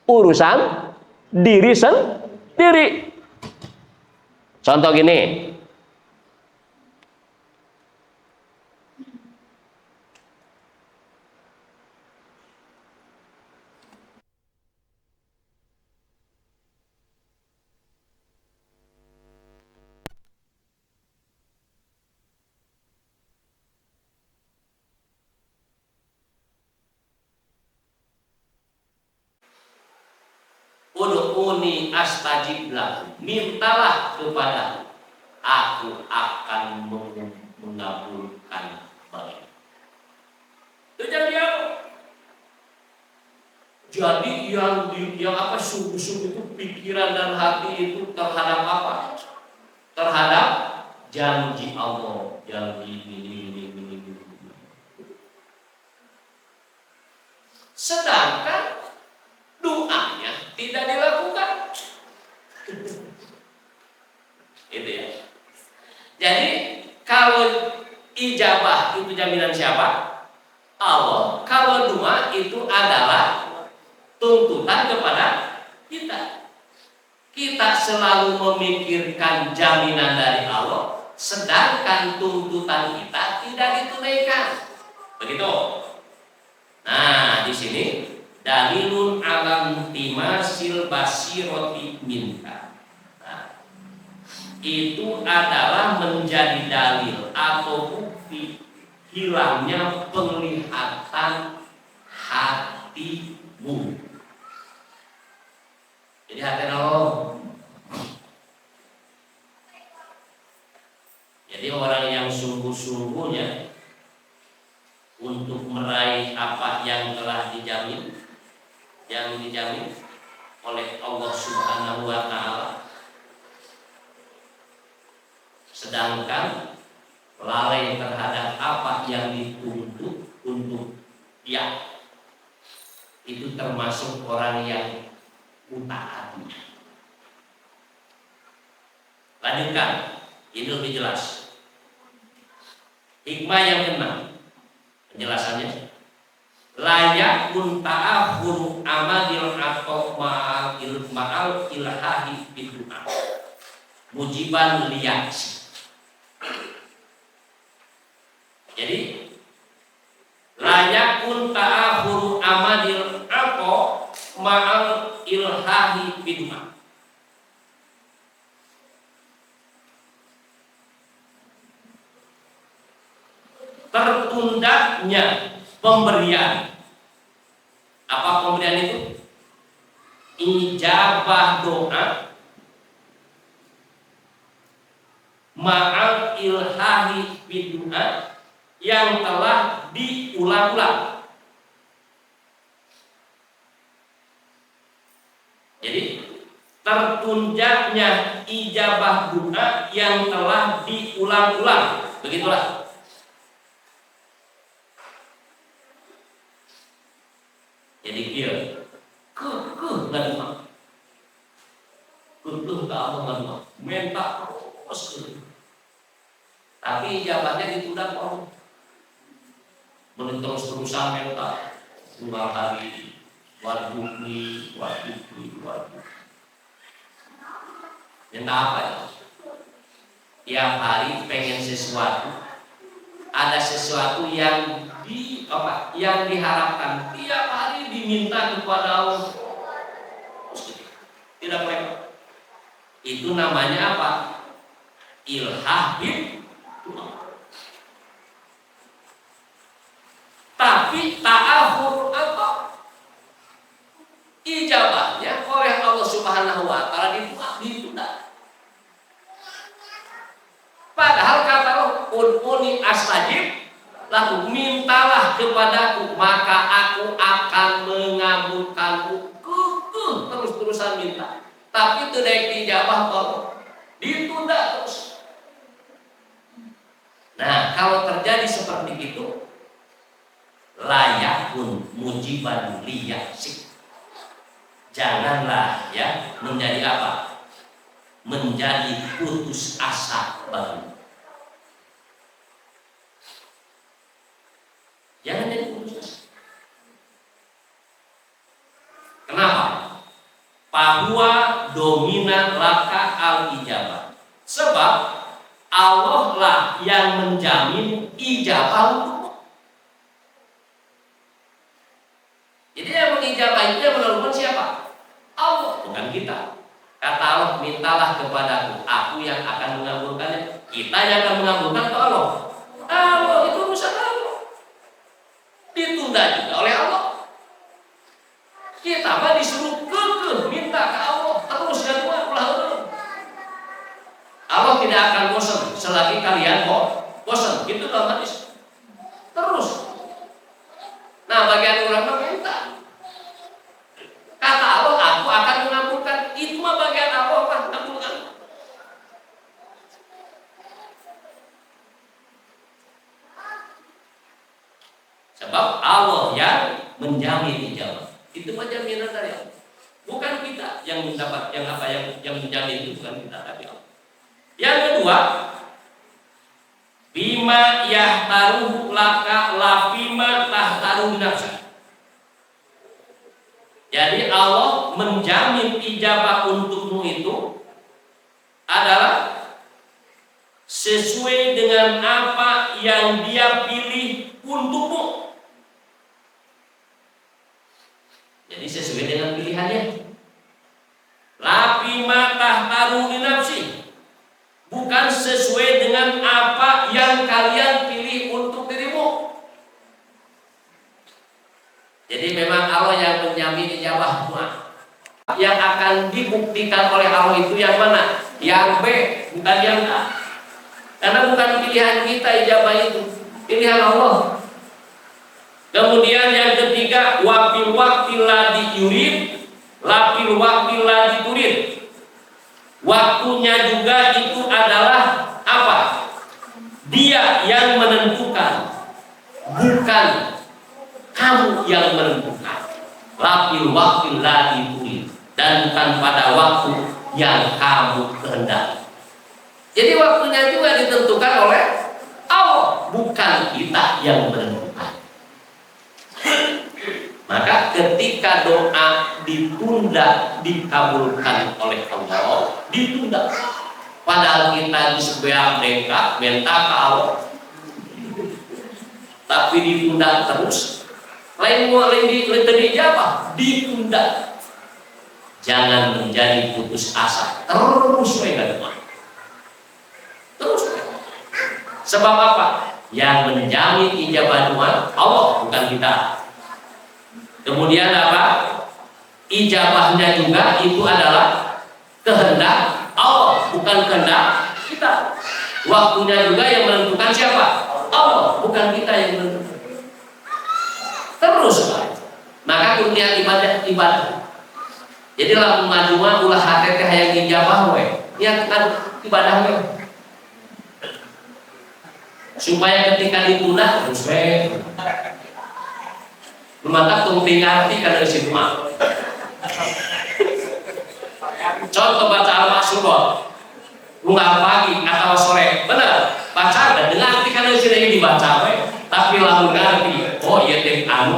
urusan diri sendiri. Contoh gini, ud'uni astajib lakum, mintalah kepada aku akan mengabulkan bagimu. Itu janji aku. Jadi yang apa sungguh-sungguh itu pikiran dan hati itu terhadap apa? Terhadap janji Allah, janji ini. Sedangkan doanya tidak dilakukan. Itu ya. Jadi kalau ijabah itu jaminan siapa? Allah. Kalau doa itu adalah tuntutan kepada kita. Kita selalu memikirkan jaminan dari Allah, sedangkan tuntutan kita tidak ditunaikan. Begitu. Nah, di sini dalilun alam timasil basiroti minka. Nah, itu adalah menjadi dalil atau bukti hilangnya penglihatan hatimu. Jadi hati Allah. Jadi orang yang sungguh-sungguhnya untuk meraih apa yang telah dijamin oleh Allah Subhanahu wa Ta'ala, sedangkan lalai terhadap apa yang dituntut untuk dia, itu termasuk orang yang buta hati. Lanjutkan, ini lebih jelas. Hikmah yang keenam, penjelasannya, layak ta'akhuru amadil atau ma'al ilhahi bidu'a mujiban liyaks. Jadi layak ta'akhuru amadil atau ma'al ilhahi bidu'a. Tertundanya pemberian. Apa pemberian itu? Ijabah doa ma'al ilhahi bidu'a yang telah diulang-ulang. Jadi tertunjaknya ijabah doa yang telah diulang-ulang. Begitulah. Jadi dia ngadua. Kutuh ke Allah ngadua. Minta terus. Tapi ijabahnya ditunda kok. Terus-terusan minta 2 hari, waduhi. Minta apa ya? Tiap hari pengen sesuatu, ada sesuatu yang yang diharapkan, tiap hari diminta kepada Allah. Tidak boleh. Itu namanya apa? Ilhahib. Tapi ta'ahur apa? Ijabahnya oleh Allah Subhanahu wa taala ditunda. Padahal kata Allah, "Ud'uni astajib laku, mintalah kepadaku maka aku akan mengabulkanmu." Terus-terusan minta. Tapi tidak dijabah kok. Ditunda terus. Nah, kalau terjadi seperti itu, layakun mujiban liyaksik. Janganlah ya menjadi apa? Menjadi putus asa baru. Jangan jadi putus asa. Kenapa? Bahwa dominan laka al-ijabah. Sebab Allah lah yang menjamin ijabah untukmu. Jadi yang mengijabah itu yang menurunkan siapa? Allah, bukan kita. Kata Allah, mintalah kepadaku, aku yang akan mengabulkannya. Kita yang akan mengabulkan ke Allah. Allah itu urusan Allah. Ditunda juga oleh Allah. Kita mah disuruh kekeh minta ke Allah terus dan ulang. Allah tidak akan bosan selagi kalian bosan. Gitu dalam hadis. Terus. Nah, bagian orang meminta. Kata Allah, aku akan mengabulkan. Itu mah bagian Allah akan mengabulkan. Sebab Allah yang menjamin ijabah. Itu mah jaminan dari Allah. Bukan kita yang mendapat yang menjamin itu, bukan kita, tapi Allah. Yang kedua, bima yahtaruhu laka la bima tahtaruhu nafsa. Jadi Allah menjamin ijabah untukmu itu adalah sesuai dengan apa yang Dia pilih untukmu. Jadi sesuai dengan pilihannya. La bima tahtaruhu nafsi. Bukan sesuai dengan apa yang kalian pilih untuk dirimu. Jadi memang Allah yang menjamin ijabah doa. Yang akan dibuktikan oleh Allah itu yang mana? Yang B, bukan yang A. Karena bukan pilihan kita ijabah itu, pilihan Allah. Kemudian yang ketiga, wafil waqtil ladzi yurid, lafil waqtil ladzi turid. Waktunya juga itu adalah apa? Dia yang menentukan, bukan kamu yang menentukan. Lafil waqtil ladzi turid, dan bukan pada waktu yang kamu kehendaki. Jadi waktunya juga ditentukan oleh Allah, bukan kita yang menentukan. Maka ketika doa ditunda dikabulkan oleh Allah, ditunda. Padahal kita disebut mereka minta ke Allah, tapi ditunda terus. Lain dijawab, ditunda. Jangan menjadi putus asa, terus doa. Terus. Sebab apa? Yang menjamin ijabah doa Allah, bukan kita. Kemudian apa? Ijabahnya juga itu adalah kehendak Allah, bukan kehendak kita. Waktunya juga yang menentukan siapa? Allah, bukan kita yang menentukan. Terus, maka kuntian ibadah. Jadi lamun majuma ulah hati teh hayang ijabah we. Niatkan ibadah we. Supaya ketika ditunda terus we. Maka tung tinggal di kana semua. Contoh baca Al-Ma'syurah lunga pagi atau sore, bener baca dan dengar kan sini dibaca tapi lalu ngerti oh iya teh anu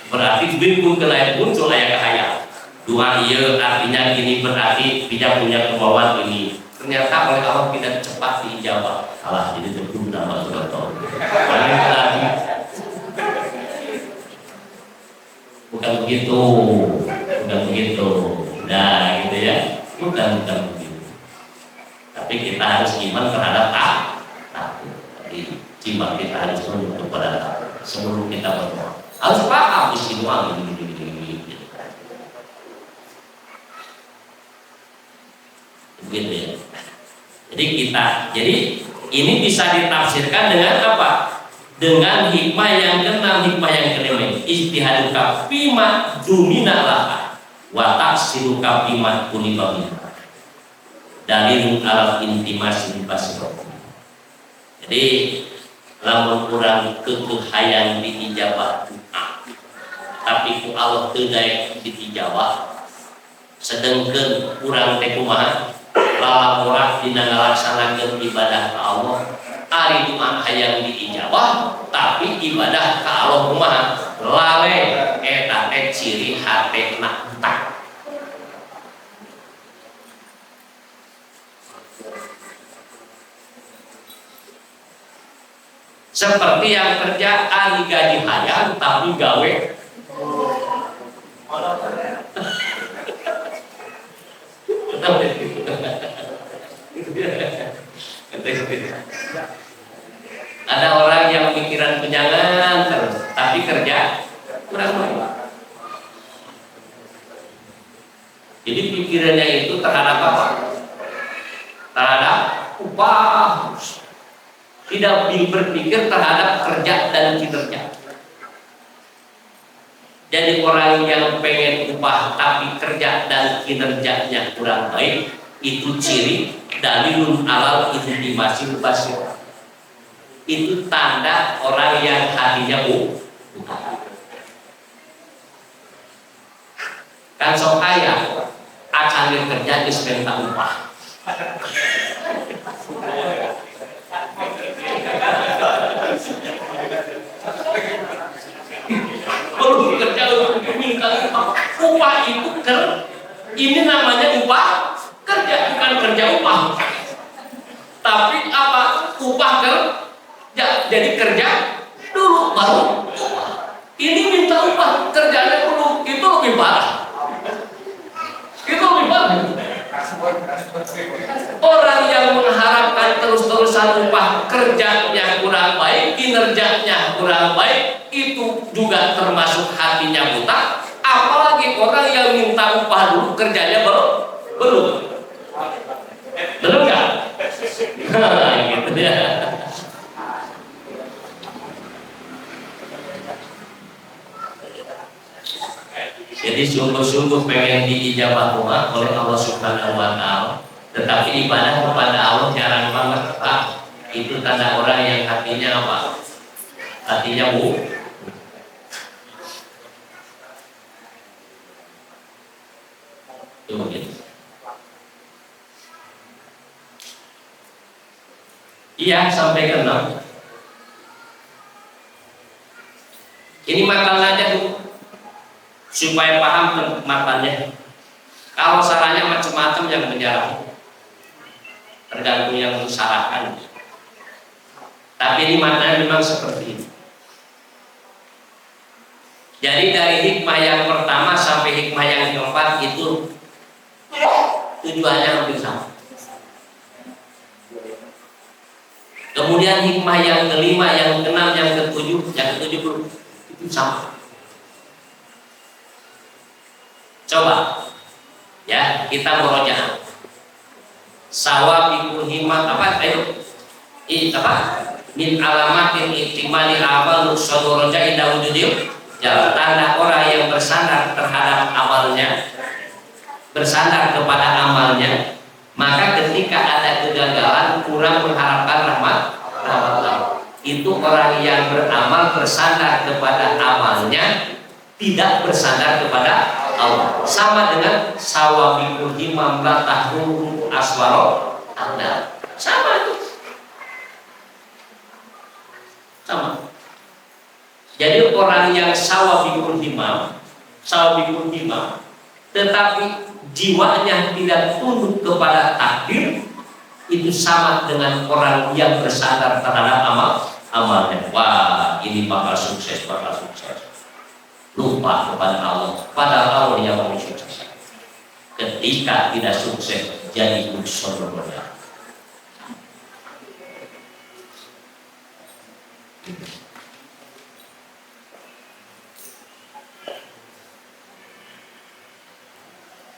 berarti bingung ke lain muncul ayat hayal dua iya artinya ini berarti tidak punya kemauan ini ternyata oleh Allah tidak cepat diijabah salah jadi tertunda masuk atau bukan begitu nah gitu ya bukan begitu tapi kita harus iman terhadap takdir iman kita harus menunjuk pada takdir sebelum kita berdoa harus paham di sini begitu ya. Jadi ini bisa ditafsirkan dengan apa? Dengan hikmah yang keenam, hikmah yang kelima. Ijtihaduka fima dumina laha wa tafsiruka fima kuliba minha. Dalilun ala intimasi basiro. Jadi lamun kurang kekehayang diijabah doa, tapi ku Allah teu daek diijabah. Sedengkeun kurang teh kumaha? Lamun dina ngalaksanakeun ibadah ka Allah, ari doa hayang diijabah, tapi ibadah ka Allah kumaha? Lale eta teh ciri hatena tak. Seperti yang kerja ari gaji hayang tapi gawe ada orang yang pikiran penjangan terus tapi kerja kurang baik. Jadi pikirannya itu terhadap apa? Terhadap upah. Tidak berpikir terhadap kerja dan kinerja. Jadi orang yang pengen upah tapi kerja dan kinerjanya kurang baik, itu ciri dalilun alal intimasi basir. Itu tanda orang yang hatinya buta. Kan sok kaya akan kerja di sepenta upah. Belum kerja minta upah itu ini namanya upah kerja, bukan kerja upah. Tapi apa upah kerja, jadi kerja dulu baru upah. Ini minta upah kerjanya dulu, itu lebih parah. Orang yang mengharapkan terus-terusan upah kerjanya kurang baik, kinerjanya kurang baik, itu juga termasuk hatinya buta. Apalagi orang yang minta upah dulu kerjanya belum nggak? Gitu ya. Jadi sungguh-sungguh pengen diijabah doa oleh Allah Subhanahu wa Ta'ala, tetapi ibadah kepada Allah jarang banget, Pak. Itu tanda orang yang hatinya apa? Hatinya iya, sampai ke 6. Ini makan aja dulu supaya paham makannya. Kalau sarannya macam-macam yang menjarah, tergantung yang mensyaratkan. Tapi ini maknanya memang seperti ini. Jadi dari hikmah yang pertama sampai hikmah yang keempat itu tujuannya hampir sama. Kemudian hikmah yang kelima, yang keenam, yang ketujuh itu sama. Coba ya kita murojaah. Sawabikul himmat apa? Ayo. Apa? Min alamatin ihtimali amal nuqsanu roja inda wujudil. Ya, tanda orang yang bersandar terhadap amalnya, bersandar kepada amalnya, maka ketika ada kegagalan kurang mengharapkan rahmat Allah. Itu orang yang beramal bersandar kepada amalnya, tidak bersandar kepada Allah. Sama dengan sawabikul himam la tahru aswaro ada. Sama itu. Sama. Jadi orang yang sawabikul himam, tetapi jiwanya tidak tunduk kepada takdir, itu sama dengan orang yang bersandar terhadap amalnya. Wah, ini bakal sukses. Lupa kepada Allah, padahal Allah yang mau sukses. Ketika tidak sukses, jadi musuh.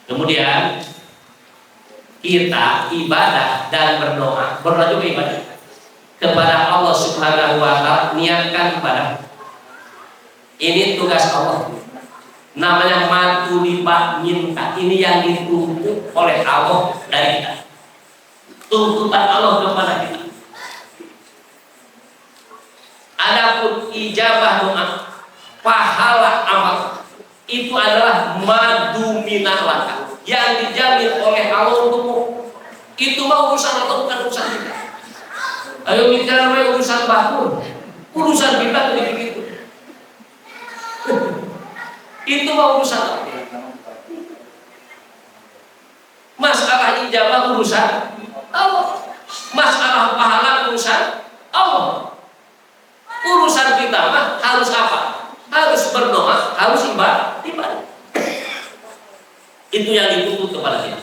Kemudian kita ibadah dan berdoa juga ibadah kepada Allah Subhanahu wa Ta'ala. Niatkan ibadah. Ini tugas Allah. Namanya matulibah minta. Ini yang dituntut oleh Allah dari kita. Tuntutan Allah kepada kita. Adapun ijabah doa, pahala amal, itu adalah madu minalaka, yang dijamin oleh Allah untukmu. Itu mau urusan Allah, bukan urusan kita. Ayo bicara urusan batur, urusan kita begitu. Itu mau urusan Allah. Masalah ijabah urusan Allah, masalah pahala urusan Allah. Urusan kita mah harus apa? Harus berdoa, harus ibadah. Itu yang dituntut kepada kita.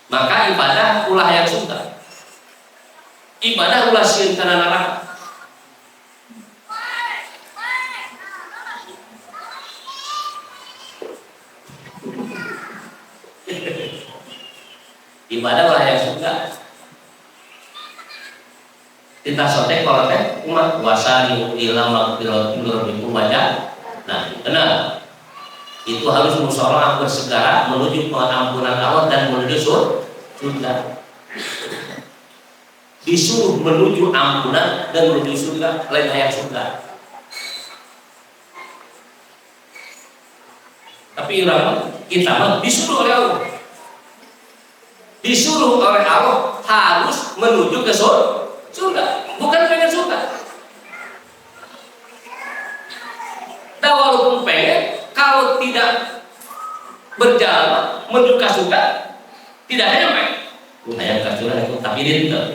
Maka ibadah ulah yang suka. Ibadah ulah sieun kana neraka. Ibadah ulah yang suka. Kita sotek kalau teh umat puasa di ilam magfiratin rabbikum baca. Nah, benar. Itu harus musyawarah bersegera menuju pengampunan Allah dan menuju surga. Disuruh menuju ampunan dan menuju surga, lain hayat surga. Tapi kita mah disuruh oleh Allah. Disuruh oleh Allah harus menuju ke surga, bukan pengen surga. Dan walaupun pengen, kalau tidak berjalan menuju ke surga, tidak nyampe. Hanya ke surga itu, tapi dia tidak.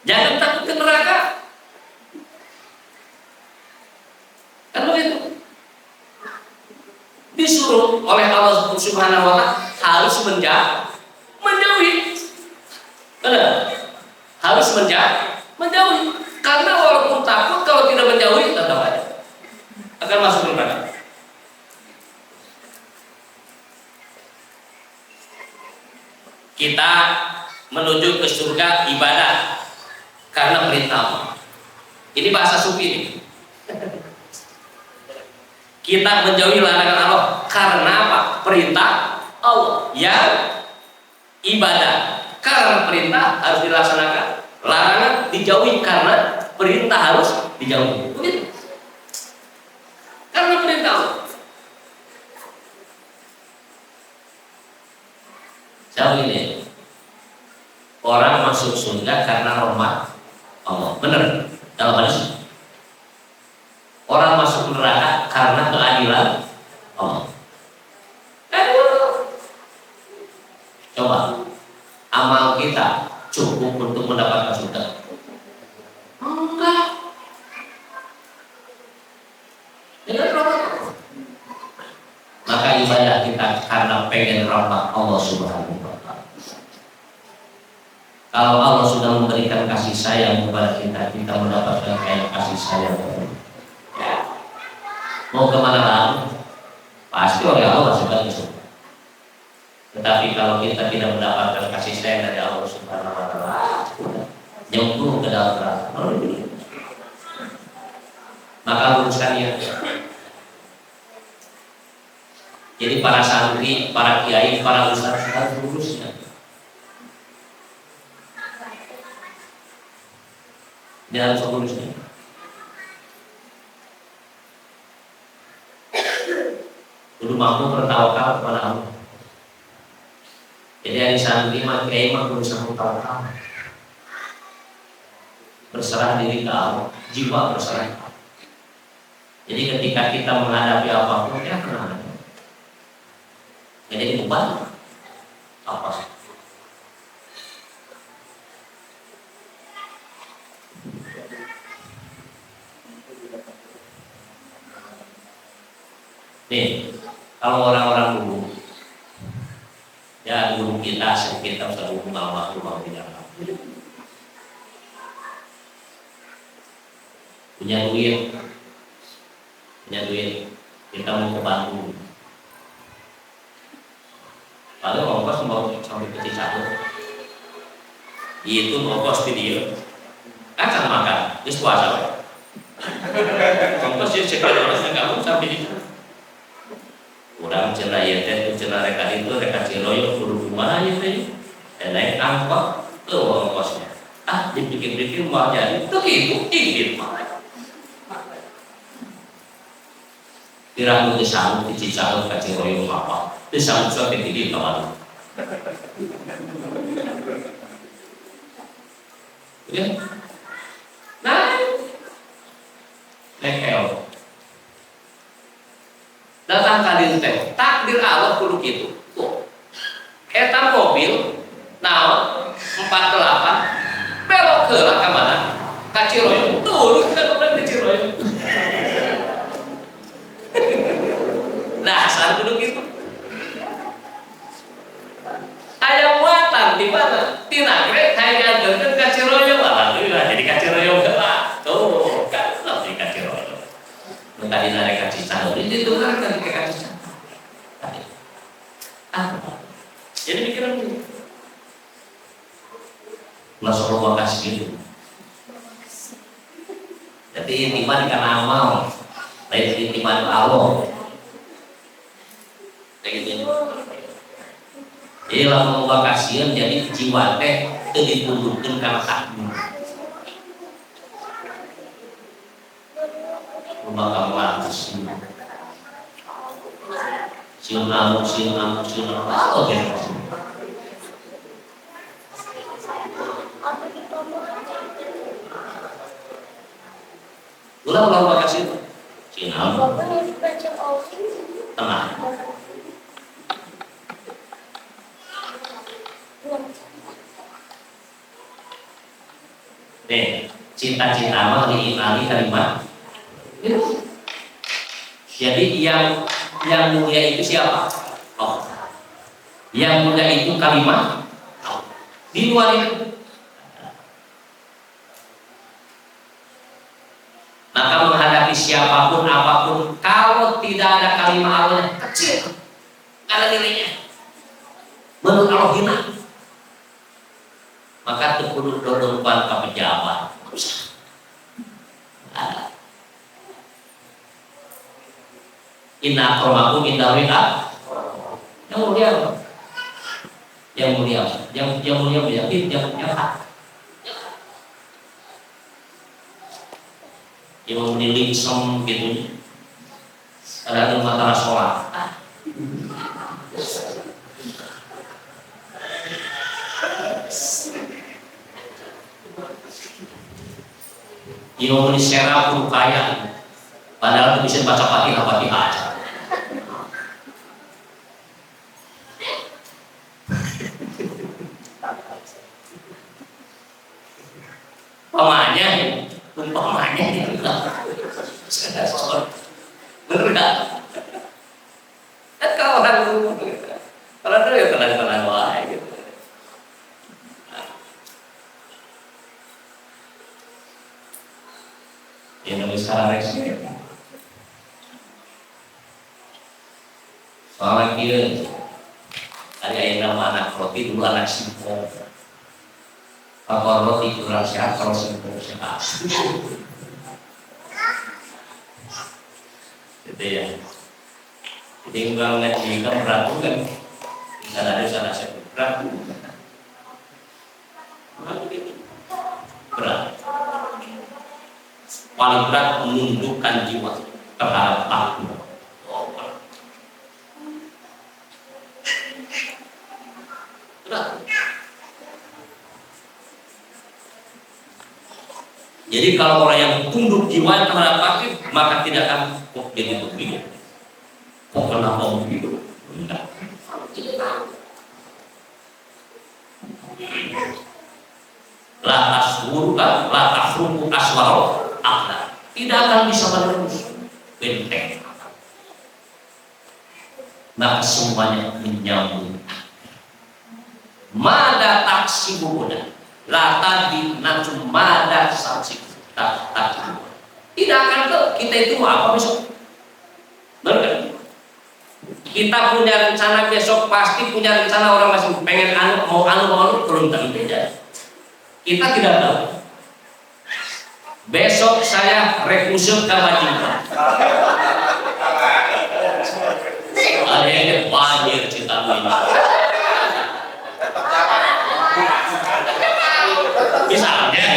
Jangan takut ke neraka. Kan begitu. Disuruh oleh Allah Subhanahu wa Ta'ala harus menjauhi. Benar? Harus menjauhi. Karena walaupun takut, kalau tidak menjauhi tetap aja akan masuk neraka. Kita menuju ke surga ibadah karena perintah Allah. Ini bahasa sufi ini. Kita menjauhi larangan Allah karena apa? Perintah Allah. Yang ibadah karena perintah harus dilaksanakan, larangan dijauhi karena perintah harus dijauhi. Begitu. Karena perintah Allah. Jauh ini. Orang masuk surga karena rahmat Allah. Benar dalam hadis. Orang masuk neraka karena keadilan Allah. Coba amal kita cukup untuk mendapatkan surga? Enggak. Maka ibadah kita karena pengen rahmat Allah Subhanahu wa Ta'ala. Kalau Allah sudah memberikan kasih sayang kepada kita, kita mendapatkan kasih sayang. Mau kemana lagi? Pasti oleh Allah sudah disebut. Tetapi kalau kita tidak mendapatkan kasih sayang dari Allah Subhanahu wa Ta'ala, nyemplung ke dalam neraka. Maka luruskannya. Jadi para santri, para kiai, para ustaz harus lurusnya. dalam solusinya. Kudu mampu bertawakal kepada Allah. Jadi hari santri mah kiai mah kudu sambut tawakal. Berserah diri ke Allah, jiwa berserah. Jadi ketika kita menghadapi apapun ya tenang. Jadi beban apa? Nih, kalau orang-orang dulu, ya guru kita, kita sudah umum waktu mau tidak punya duit, kita mau ke Bandung. Lalu ongkos mau sampai ke Cicago, itu ongkos di dia, akan makan, di puasa. Ongkos dia sekitar orang kamu sampai di sana. Orang cina ya teh cina reka itu reka ciloyo kudu kumaha ya teh naik angkot ke ongkosnya dipikir-pikir mau jadi itu ingin mah kira di sanggup di Cicago ka ciloyo apa di sanggup suatu tinggi kawan ya nah nekel datang kali teh takdir Allah kudu kitu. Eta mobil naon 48 belok heula ka mana? Ka Ciroyong. Tuh, kan urang di Ciroyong. Nah, asal kudu kitu. Aya muatan di mana? Di Nagreg hayang ngeukeun ka Ciroyong alhamdulillah jadi ka Ciroyong heula. Tuh, kan di ka Ciroyong. Tadi narik kasih tahu ini tuh kan tadi kasih tahu apa jadi pikiran ini Rasulullah kasih gitu jadi intiman karena amal lain intiman Allah kayak gitu jadi Rasulullah kasihan jadi jiwa teh itu ditundukkan karena takdir bakal lantas siun amuk oke ulang makasih siun amuk tenang nih cita-cita mah diimani kalimat. Jadi yang mulia itu siapa? Oh. Yang mulia itu kalimat. Oh. Di luar itu. Maka menghadapi siapapun apapun, kalau tidak ada kalimat Allah kecil, ada nilainya. Menurut Allah hina. Maka terkudu dodongkan ke pejabat. Inna akramakum indallahi yang mulia apa? Yang mulia apa? Yang mulia yakin yang hak. Yang memilih som gitu. Ada masalah sholat. Yang memilih serap pun kaya. Padahal bisa baca Fatihah aja. Umpamanya itu bener nggak? Kan kalau orang dulu ya tenang wae gitu. Indonesia resmi. Soalnya kia ada yang nama anak roti dulu anak simpong. Kalau roti kurang sehat, kalau simpong sehat. Gitu ya. Jadi kalau nggak jika berat kan, bisa ada sana saya berat. Berat. paling berat menundukkan jiwa terhadap takdir. Jadi kalau orang yang tunduk jiwa terhadap takdir, maka tidak akan kok jadi begini, kok kenapa begitu? Enggak. La tasruku aswaro akhlak, tidak akan bisa menembus benteng, maka semuanya menyambung. Mada taksi bubuda la tadi nacum mada saksi tak tidak akan ke kita itu apa besok. Benar. Kita punya rencana besok, pasti punya rencana. Orang masih pengen mau belum tentu. Kita tidak tahu. Besok saya rekusut ke Bajingan. Ada yang wajir cerita ini. Misalnya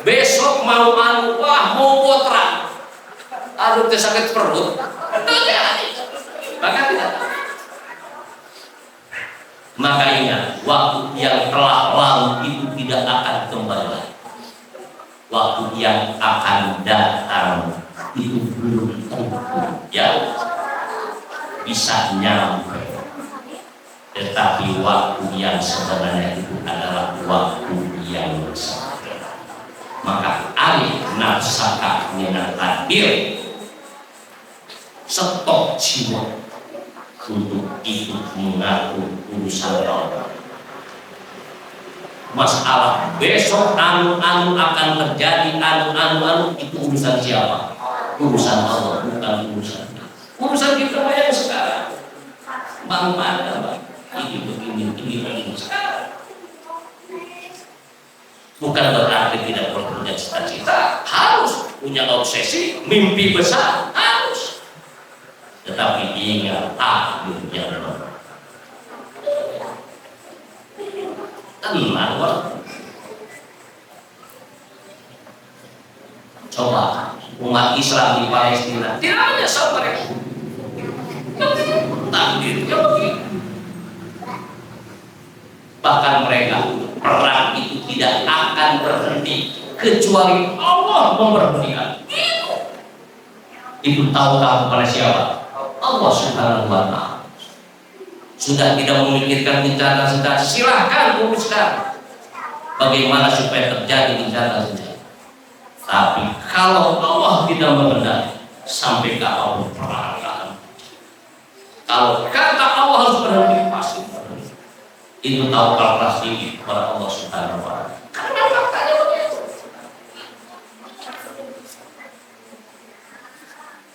besok mau mau potrak, aduh sakit perut, maka ingat, waktu yang telah lalu itu tidak akan kembali. Waktu yang akan datang itu belum tentu ya bisa nyampe, tetapi waktu yang sebenarnya itu adalah waktu yang besar. Maka alih nafsaka minat takdir, stok jiwa untuk ikut mengatur urusan Allah. Masalah besok anu akan terjadi, anu itu urusan siapa? Urusan Allah, bukan urusan kita yang sekarang. Bang mana ini begini sekarang. Bukan berarti tidak perlu punya cita-cita, harus punya obsesi, mimpi besar, harus. Tetapi ingat takdirnya Allah. Tenang, coba umat Islam di Palestina tidak menyesal mereka. Takdirnya begitu. Bahkan mereka perang itu tidak akan berhenti kecuali Allah memberhentikan. Itu tahukah kepada siapa? Allah Subhanahu wa Ta'ala. Sudah tidak memikirkan bencana sedang, silahkan uruskan bagaimana supaya terjadi bencana sedang. Tapi kalau Allah tidak mengendaki, sampai ke Allah perang. Kalau kata Allah harus berhenti, pasti berhenti. Itu tawakal pasti kepada Allah Subhanahu wa Ta'ala. Karena faktanya begitu.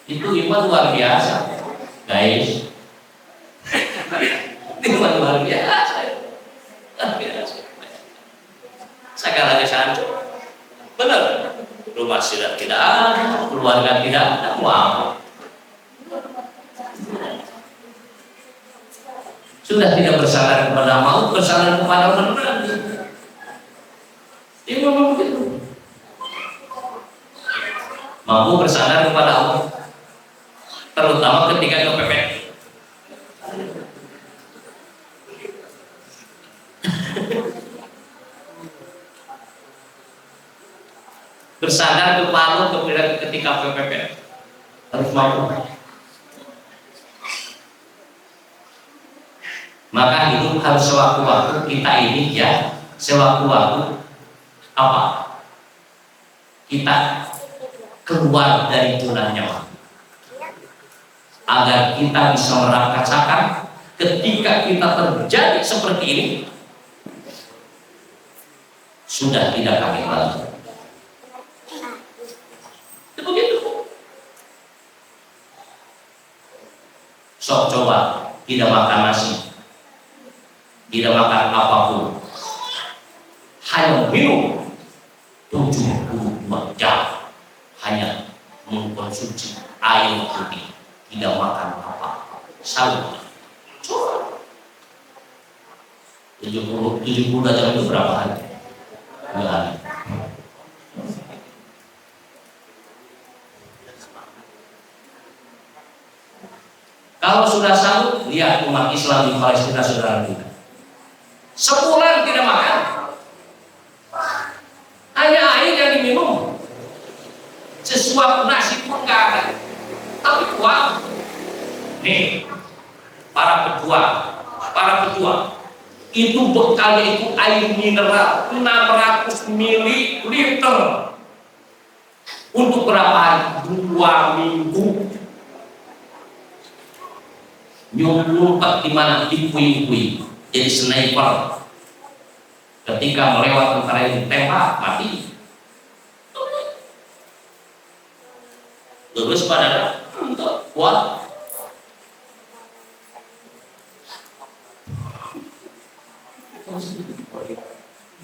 Itu iman luar biasa, guys. Iman luar biasa. Segala hancur. Benar. Rumah sudah tidak ada, keluarga tidak ada, mau apa? Sudah tidak bersandar kepada maut, bersandar kepada benar. Dia memang begitu. Mampu bersandar kepada Allah, terutama ketika kepepet. Bersandar kepada Allah ketika kepepet, harus mampu. Maka hidup harus sewaktu-waktu kita ini ya, sewaktu-waktu apa? Kita keluar dari zona nyaman, agar kita bisa merasakan ketika kita terjadi seperti ini sudah tidak kaget lagi. Itu begitu. Sok coba tidak makan nasi, tidak makan apapun, hanya minum 72 jam, hanya mengkonsumsi air putih, tidak makan apa-apa, salut. 70 derajat itu berapa hari? 2 hari. Kalau sudah sahur, lihat umat Islam di Palestina saudara kita. Sebulan tidak makan, hanya air yang diminum, sesuap nasi pun nggak ada. Tapi uang, nih para pejuang itu bekalnya itu air mineral 600 ml untuk berapa hari? 2 minggu. Nyumpet di mana? Di puing-puing. Jadi sniper. Ketika melewat tentara itu tembak mati. Terus pada untuk kuat.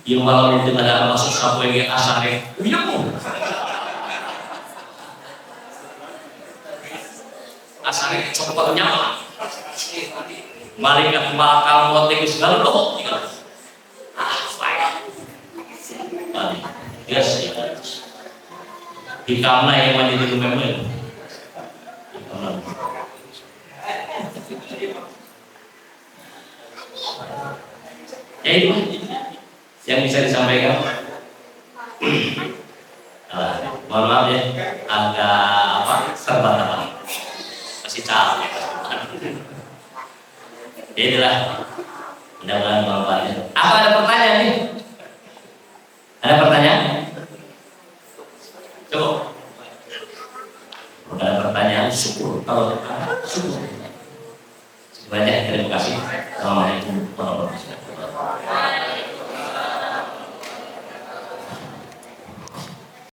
Yang malam itu ada masuk sapu yang asare. Iya pun. Asare coba nyala. Malaikat bakal ngotek segala loh. Yes, di kamar yang mandi di rumah itu. Ya itu yang bisa disampaikan. Mohon maaf ya, agak terbata-bata. Masih capek. Inilah mudah-mudahan bermanfaat. Apa ada pertanyaan nih? Ada pertanyaan? Coba. Kalau ada pertanyaan, syukur. Kalau ada syukur. Banyak terima kasih. Assalamualaikum warahmatullahi wabarakatuh.